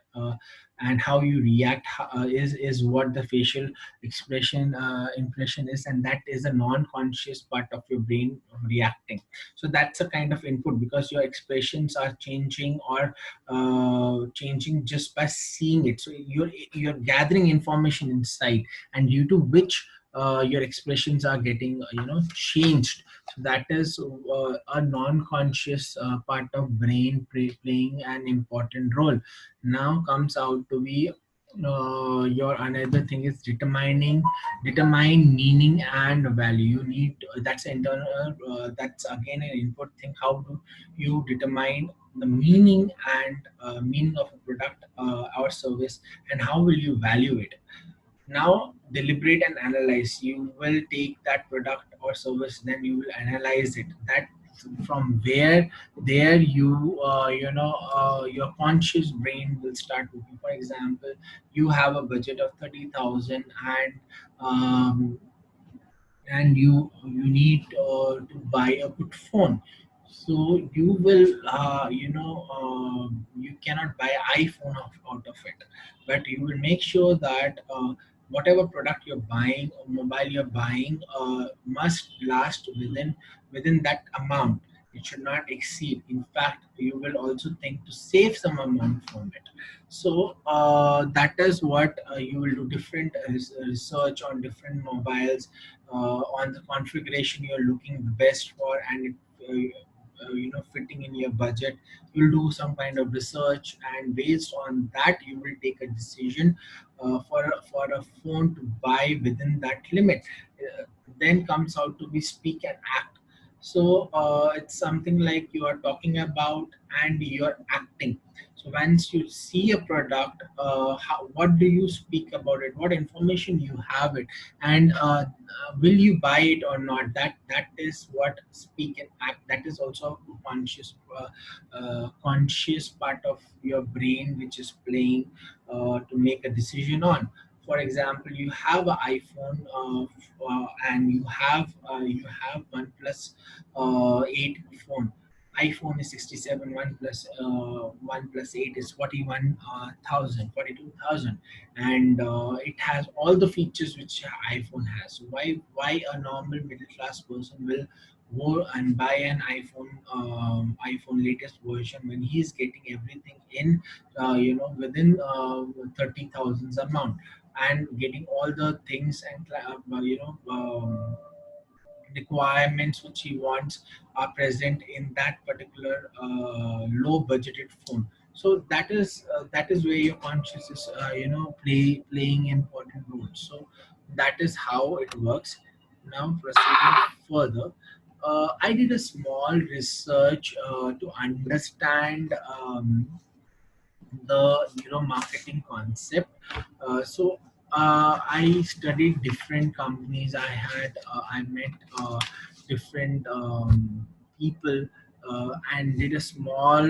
and how you react is what the facial expression impression is, and that is a non-conscious part of your brain reacting. So that's a kind of input, because your expressions are changing or changing just by seeing it. So you're gathering information inside, and due to which your expressions are getting changed. So that is a non-conscious part of brain playing an important role. Now comes out to be your another thing is determine meaning and value. You need that's internal, that's again an input thing. How do you determine the meaning and meaning of a product or service, and how will you value it? Now deliberate and analyze. You will take that product or service, then you will analyze it. That from where there you your conscious brain will start working. For example, you have a budget of 30,000, um, and you need to buy a good phone. So you will you cannot buy iPhone out of it, but you will make sure that whatever product you're buying or mobile you're buying must last within that amount. It should not exceed. In fact, you will also think to save some amount from it. So that is what you will do. Different research on different mobiles, on the configuration you're looking the best for, and it, fitting in your budget. You'll do some kind of research, and based on that you will take a decision for a phone to buy within that limit. uh, then comes out to be speak and act. So it's something like you are talking about and you're acting. So once you see a product, what do you speak about it? What information you have it, and will you buy it or not? That is what speak and act. That is also a conscious part of your brain which is playing to make a decision on. For example, you have an iPhone, and you have OnePlus 8 phone. iPhone is 67, OnePlus 8 is 42,000, and it has all the features which iPhone has. So why a normal middle class person will go and buy an iPhone latest version when he's getting everything in within 30,000 amount, and getting all the things and requirements which he wants are present in that particular low budgeted phone. So that is where your conscious is playing important role. So that is how it works. Now proceeding further, I did a small research to understand the neuro marketing concept. I studied different companies. I met different people, and did a small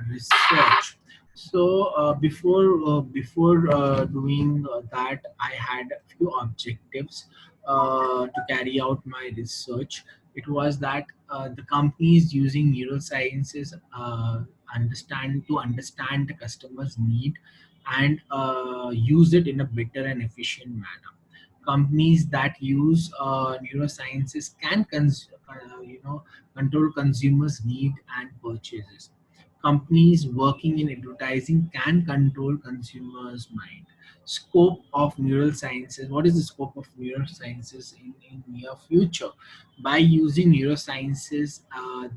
research. So before doing that, I had a few objectives to carry out my research. It was that the companies using neurosciences understand the customer's need and use it in a better and efficient manner. Companies that use neurosciences can control consumers' need and purchases. Companies working in advertising can control consumers' mind. Scope of neurosciences. What is the scope of neurosciences in near future? By using neurosciences,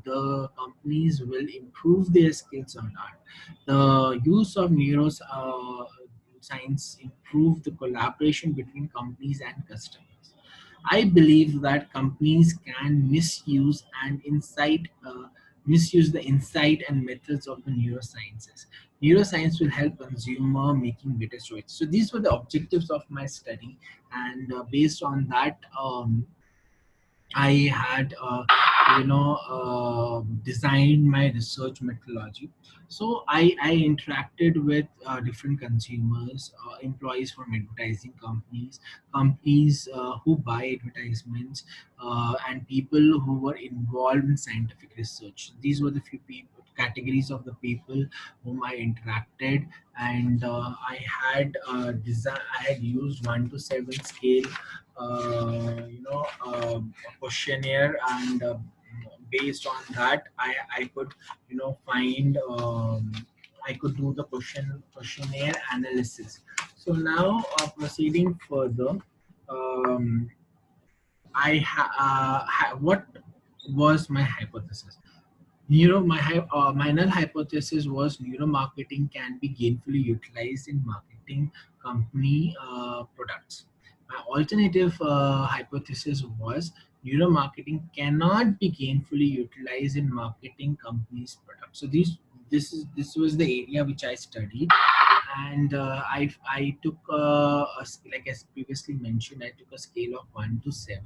the companies will improve their skills on that. The use of neuroscience improve the collaboration between companies and customers. I believe that companies can misuse the insight and methods of the neurosciences. Neuroscience will help consumer making better choices. So these were the objectives of my study, and based on that, I had, designed my research methodology. So I interacted with different consumers, employees from advertising companies, companies who buy advertisements, and people who were involved in scientific research. These were the few people, categories of the people whom I interacted, and I had used 1 to 7 scale questionnaire, and based on that, I could find I could do the questionnaire analysis. So now, proceeding further, um, what was my hypothesis? My null hypothesis was neuromarketing can be gainfully utilized in marketing company products. My alternative hypothesis was neuromarketing cannot be gainfully utilized in marketing companies' products. So this was the area which I studied, and I took like as previously mentioned, I took a scale of 1 to 7,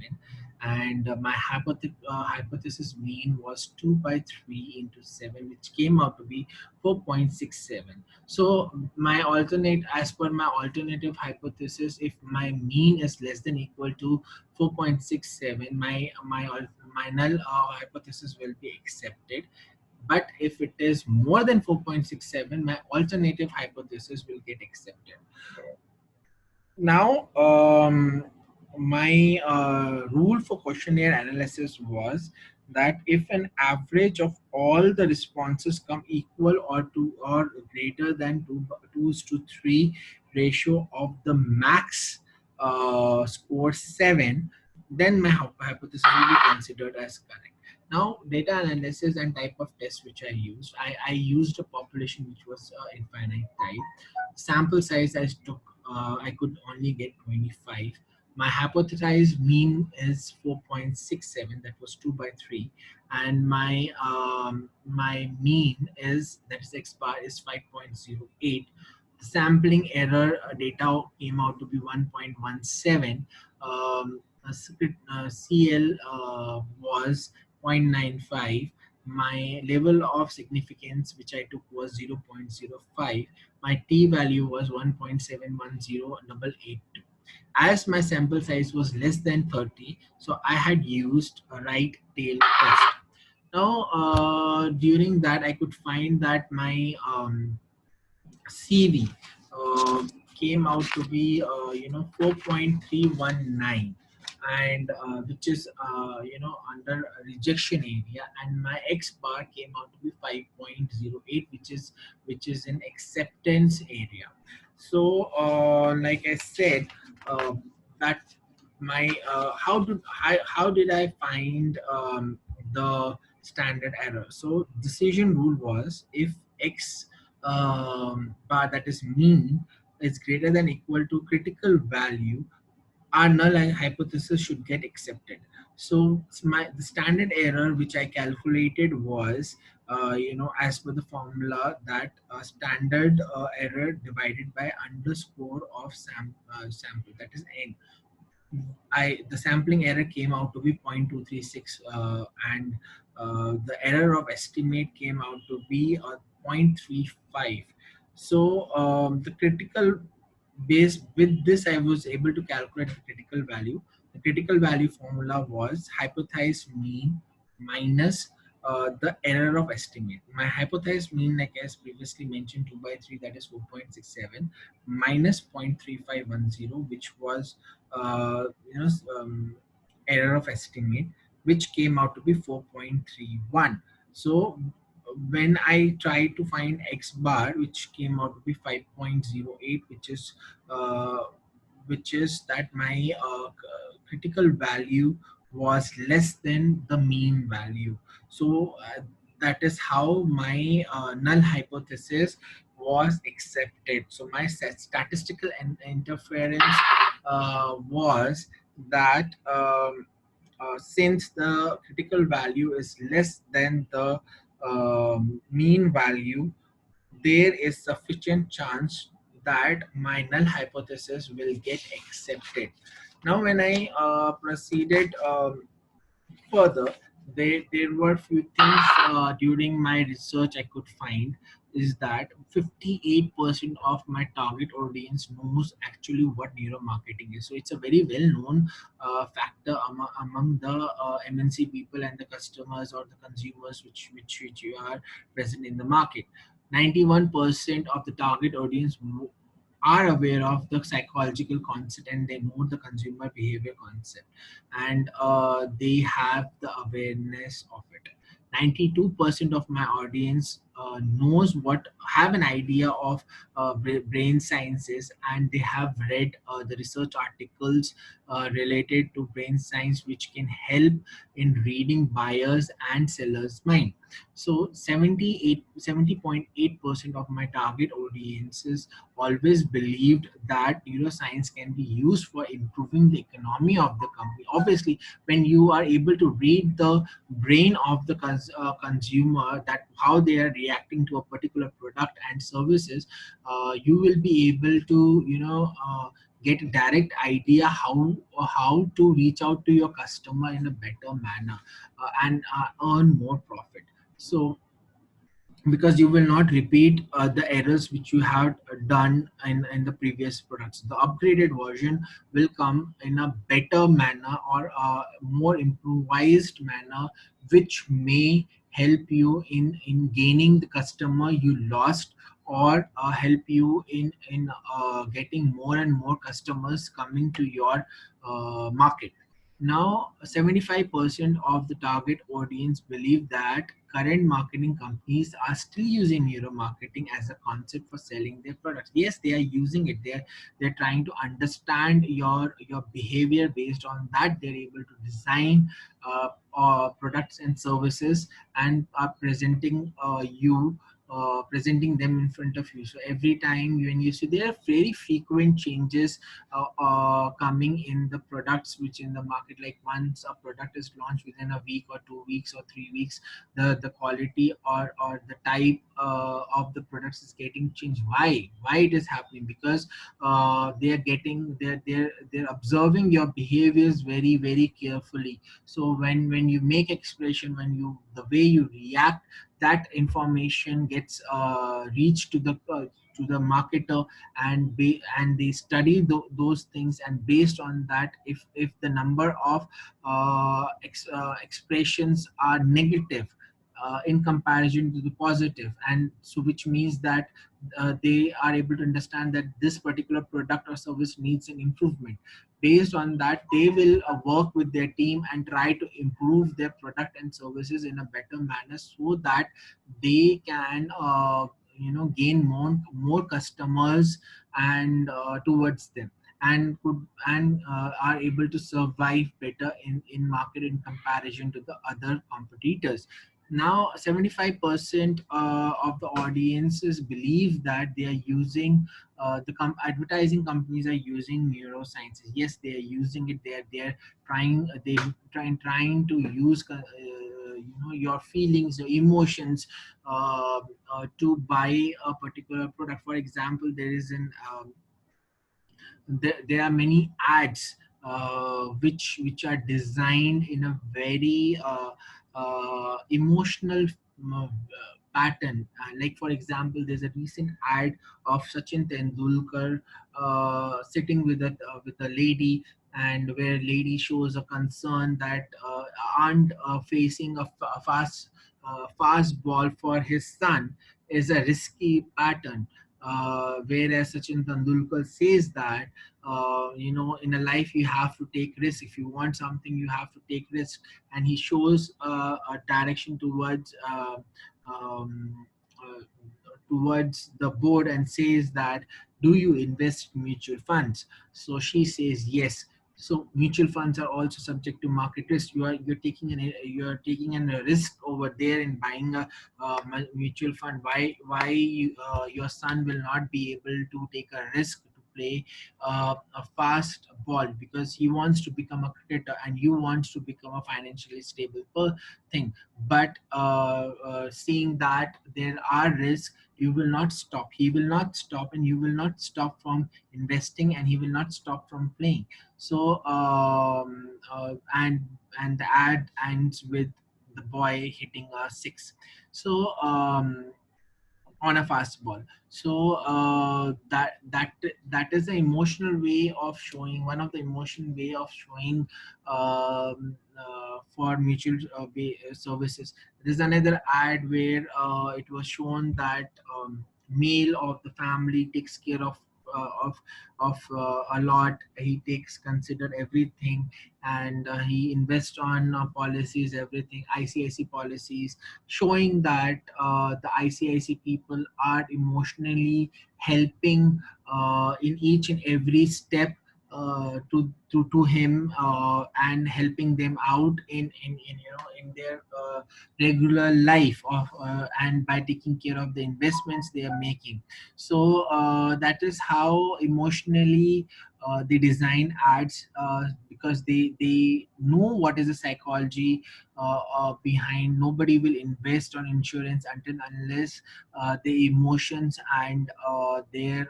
and my hypothesis mean was 2/3 into 7, which came out to be 4.67. So as per my alternative hypothesis, if my mean is less than equal to 4.67, my null hypothesis will be accepted. But if it is more than 4.67, my alternative hypothesis will get accepted. Now, my rule for questionnaire analysis was that if an average of all the responses come equal or greater than 2:3 ratio of the max score 7, then my hypothesis will be considered as correct. Now, data analysis and type of test which I used a population which was infinite type. Sample size I could only get 25. My hypothesized mean is 4.67. That was 2/3, and my mean is that is x bar is 5.08. The sampling error data came out to be 1.17. CL was 0.95. My level of significance which I took was 0.05. My t value was 1.710882. As my sample size was less than 30, so I had used a right tail test. Now, during that, I could find that my CV came out to be 4.319, and which is under rejection area, and my X bar came out to be 5.08, which is in acceptance area. So like I said, uh, that my how did I find the standard error? So decision rule was if X bar, that is mean, is greater than equal to critical value, our null hypothesis should get accepted. So the standard error which I calculated was as per the formula, that standard error divided by underscore of sample, that is n. The sampling error came out to be 0.236, and the error of estimate came out to be 0.35. So the critical base with this, I was able to calculate the critical value. The critical value formula was hypothesized mean minus the error of estimate. My hypothesized mean, like as previously mentioned, 2 by 3, that is 4.67, minus 0.3510, which was you know error of estimate, which came out to be 4.31. So when I tried to find X bar, which came out to be 5.08, uh, which is that my critical value was less than the mean value. So that is how my null hypothesis was accepted. So my statistical interference was that since the critical value is less than the mean value, there is sufficient chance that my null hypothesis will get accepted. Now, when I proceeded further, there were few things during my research I could find is that 58% of my target audience knows actually what neuromarketing is. So it's a very well known factor among the MNC people and the customers or the consumers which you are present in the market. 91% of the target audience are aware of the psychological concept and they know the consumer behavior concept, and they have the awareness of it. 92% of my audience knows what have an idea of brain sciences, and they have read the research articles related to brain science which can help in reading buyers and sellers mind. So 70.8% of my target audiences always believed that neuroscience can be used for improving the economy of the company. Obviously, when you are able to read the brain of the consumer, that how they are reacting to a particular product and services, you will be able to get a direct idea how to reach out to your customer in a better manner and earn more profit. So because you will not repeat the errors which you have done in the previous products. The upgraded version will come in a better manner or a more improvised manner, which may help you in gaining the customer you lost, or help you in getting more and more customers coming to your market. Now, 75% of the target audience believe that current marketing companies are still using neuromarketing as a concept for selling their products. Yes, they are using it. They're trying to understand your behavior. Based on that, they're able to design products and services and are presenting them in front of you. So every time when you see, there are very frequent changes coming in the products which in the market. Like once a product is launched, within a week or 2 weeks or 3 weeks, the quality or the type of the products is getting changed. Why it is happening? Because they are getting they're observing your behaviors very very carefully. So when you make expression, when you the way you react, that information gets reached to the marketer, and they study those things, and based on that, if the number of expressions are negative in comparison to the positive, and so which means that they are able to understand that this particular product or service needs an improvement. Based on that, they will work with their team and try to improve their product and services in a better manner, so that they can gain more customers and towards them, and could and are able to survive better in market in comparison to the other competitors. Now 75% of the audiences believe that they are using advertising companies are using neurosciences. Yes, they are using it. They're trying to use your feelings, your emotions, to buy a particular product. For example, there are many ads which are designed in a very emotional pattern. Like for example, there's a recent ad of Sachin Tendulkar sitting with a lady, and where lady shows a concern that aren't facing a fast ball for his son is a risky pattern. Whereas Sachin Tendulkar says that in a life you have to take risk. If you want something, you have to take risk, and he shows a direction um, uh, towards the board and says that, do you invest in mutual funds? So she says yes. So mutual funds are also subject to market risk. You're taking a risk over there in buying a mutual fund. Why your son will not be able to take a risk to play a fast ball, because he wants to become a cricketer and you want to become a financially stable thing. But seeing that there are risks, you will not stop. He will not stop, and you will not stop from investing, and he will not stop from playing. So and the ad ends with the boy hitting a six. So on a fastball. So that is the emotional way of showing, one of the emotional way of showing for mutual services. There's another ad where it was shown that male of the family takes care of a lot. He takes consider everything, and he invests on policies, everything, ICIC policies, showing that the ICIC people are emotionally helping in each and every step to him, and helping them out in their regular life of and by taking care of the investments they are making. So that is how emotionally they design ads, because they know what is the psychology behind. Nobody will invest on insurance until unless the emotions and their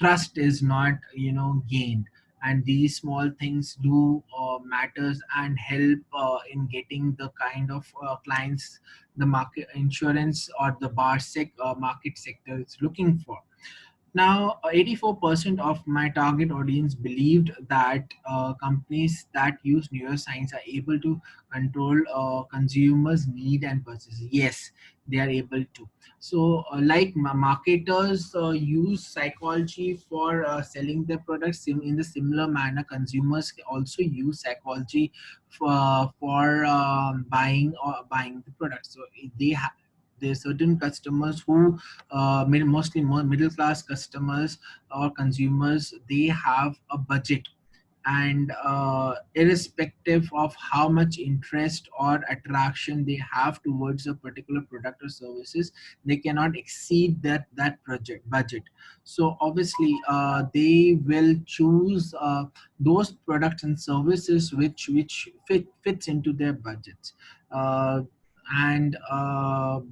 trust is not gained. And these small things do matters and help in getting the kind of clients the market insurance or the market sector is looking for. Now, 84% of my target audience believed that companies that use neuroscience are able to control consumers' need and purchases. Yes, they are able to. So, like marketers use psychology for selling their products, in the similar manner, consumers also use psychology for buying the products. So, they have there are certain customers who mostly middle class customers or consumers, they have a budget, and irrespective of how much interest or attraction they have towards a particular product or services, they cannot exceed that project budget. So obviously they will choose those products and services which fits into their budgets. uh, and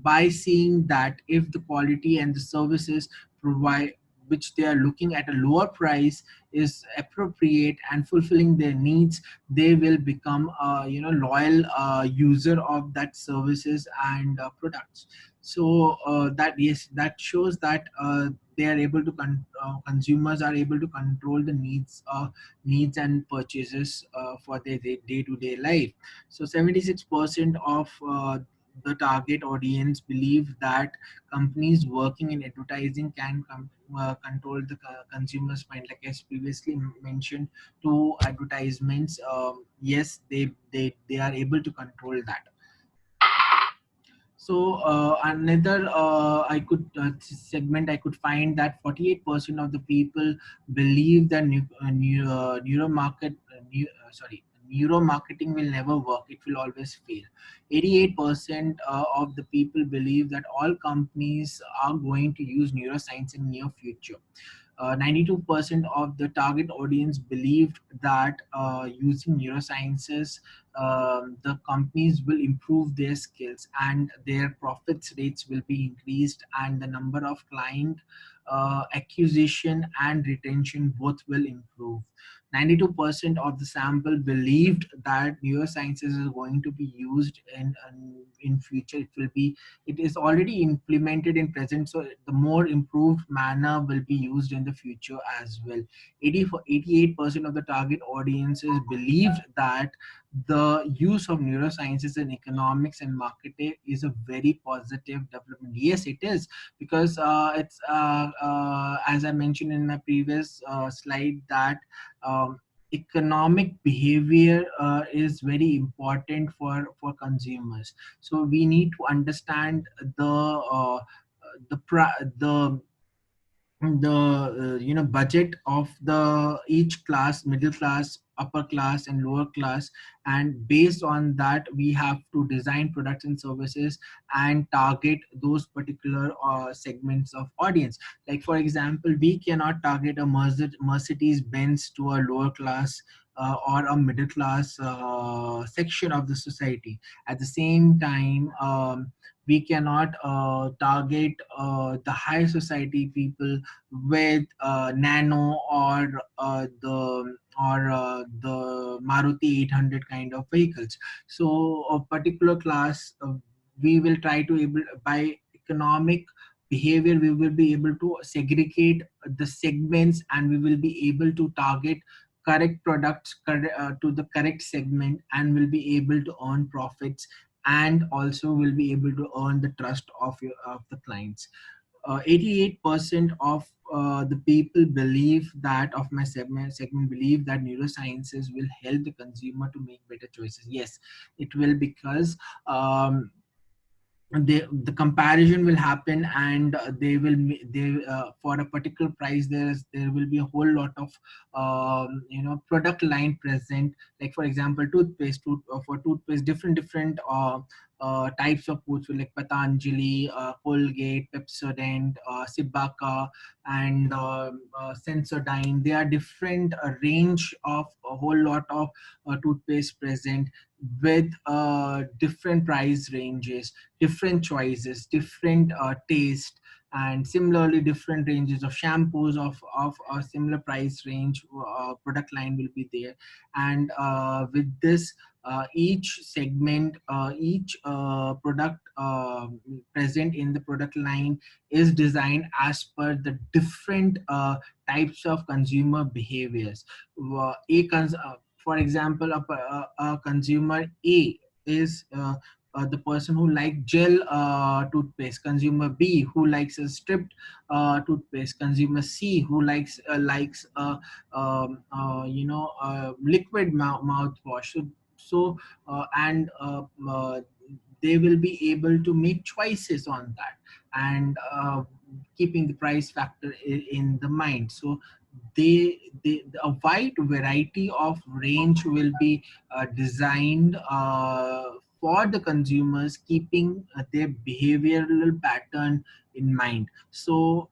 by seeing that if the quality and the services provide, which they are looking at a lower price, is appropriate and fulfilling their needs, they will become a loyal user of that services and products. So that, yes, that shows that they are able to consumers are able to control the needs and purchases for their day-to-day life. So 76% of the target audience believe that companies working in advertising can control the consumer's mind. Like I previously mentioned, to advertisements, yes, they are able to control that. So another segment I could find that 48% of the people believe that neuro marketing will never work. It will always fail. 88% of the people believe that all companies are going to use neuroscience in near future. 92% of the target audience believed that using neurosciences, the companies will improve their skills and their profits rates will be increased, and the number of client acquisition and retention both will improve. 92% of the sample believed that neurosciences is going to be used in future. It is already implemented in present, so the more improved manner will be used in the future as well. 88% of the target audiences believed that the use of neurosciences in economics and marketing is a very positive development. Yes, it is, because it's as I mentioned in my previous slide, that um, economic behavior is very important for consumers. So we need to understand the budget of the each class, middle class, upper class and lower class, and based on that we have to design products and services and target those particular segments of audience. Like for example, we cannot target a Mercedes Benz to a lower class or a middle class section of the society. At the same time, we cannot target the high society people with nano or the Maruti 800 kind of vehicles. So a particular class, we will try to able by economic behavior, we will be able to segregate the segments, and we will be able to target correct products to the correct segment, and will be able to earn profits, and also will be able to earn the trust of the clients. 88% of the people believe that of my segment believe that neurosciences will help the consumer to make better choices. Yes, it will, because the comparison will happen, and they for a particular price, there will be a whole lot of product line present. Like for example, for toothpaste, different types of foods, like Patanjali, Colgate, Pepsodent, Sibaka, and Sensodyne. There are different range of a whole lot of toothpaste present, with different price ranges, different choices, different taste, and similarly different ranges of shampoos of a similar price range. Product line will be there, and with this, each segment, each product present in the product line is designed as per the different types of consumer behaviors. For example, a consumer A is the person who like gel toothpaste, consumer B who likes a stripped toothpaste, consumer C who likes liquid mouthwash. And they will be able to make choices on that, and keeping the price factor in the mind. So a wide variety of range will be designed for the consumers, keeping their behavioral pattern in mind. So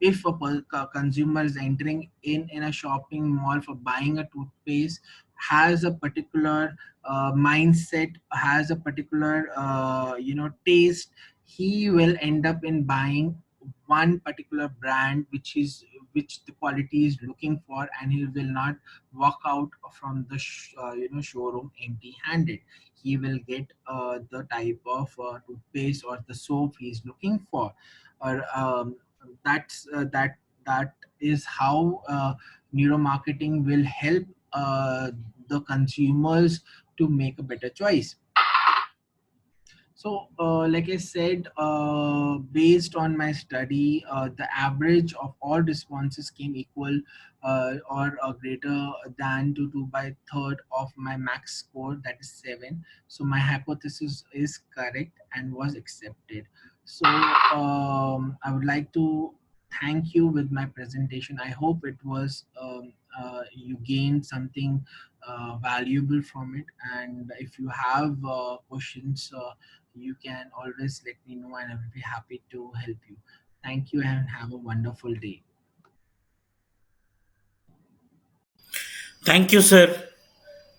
if a consumer is entering in a shopping mall for buying a toothpaste, has a particular mindset, has a particular taste, he will end up in buying one particular brand, which the quality is looking for, and he will not walk out from the showroom empty handed. He will get the type of toothpaste or the soap he is looking for. Or that is how neuromarketing will help the consumers to make a better choice. So, like I said, based on my study, the average of all responses came equal or greater than to 2 by third of my max score, that is 7. So, my hypothesis is correct and was accepted. So, I would like to thank you with my presentation. I hope it was you gained something valuable from it. And if you have questions, you can always let me know, and I will be happy to help you. Thank you and have a wonderful day. Thank you, sir.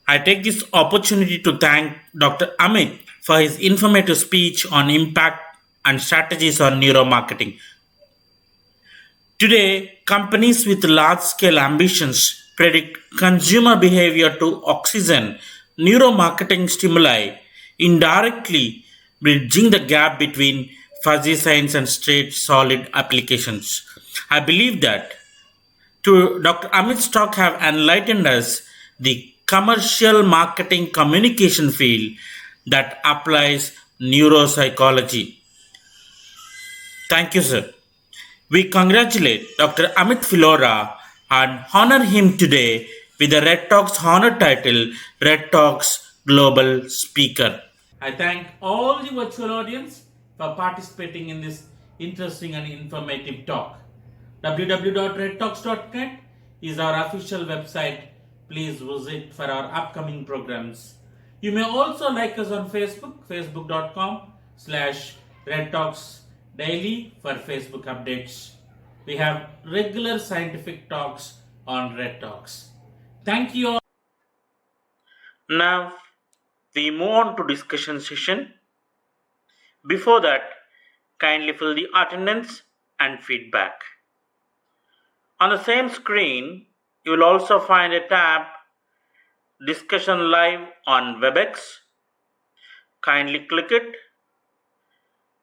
I take this opportunity to thank Dr. Amit for his informative speech on impact and strategies on neuromarketing. Today, companies with large scale ambitions predict consumer behavior to oxygen neuromarketing stimuli, indirectly bridging the gap between fuzzy science and straight solid applications. I believe that to Dr. Amit's talk have enlightened us the commercial marketing communication field that applies neuropsychology. Thank you, sir. We congratulate Dr. Amit Filora and honor him today with the Red Talks honor title Red Talks Global Speaker. I thank all the virtual audience for participating in this interesting and informative talk. www.redtalks.net is our official website. Please visit for our upcoming programs. You may also like us on Facebook, facebook.com/redtalks daily for Facebook updates. We have regular scientific talks on Red Talks. Thank you all. Now we move on to discussion session. Before that, kindly fill the attendance and feedback. On the same screen, you will also find a tab Discussion Live on WebEx. Kindly click it.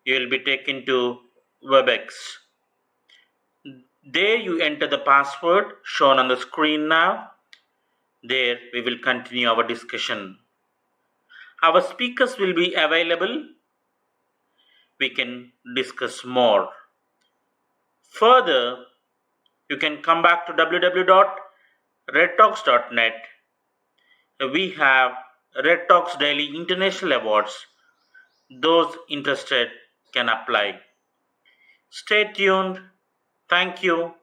You will be taken to WebEx. There you enter the password shown on the screen now. There we will continue our discussion. Our speakers will be available. We can discuss more. Further, you can come back to www.redtalks.net. We have Red Talks Daily International Awards. Those interested can apply. Stay tuned. Thank you.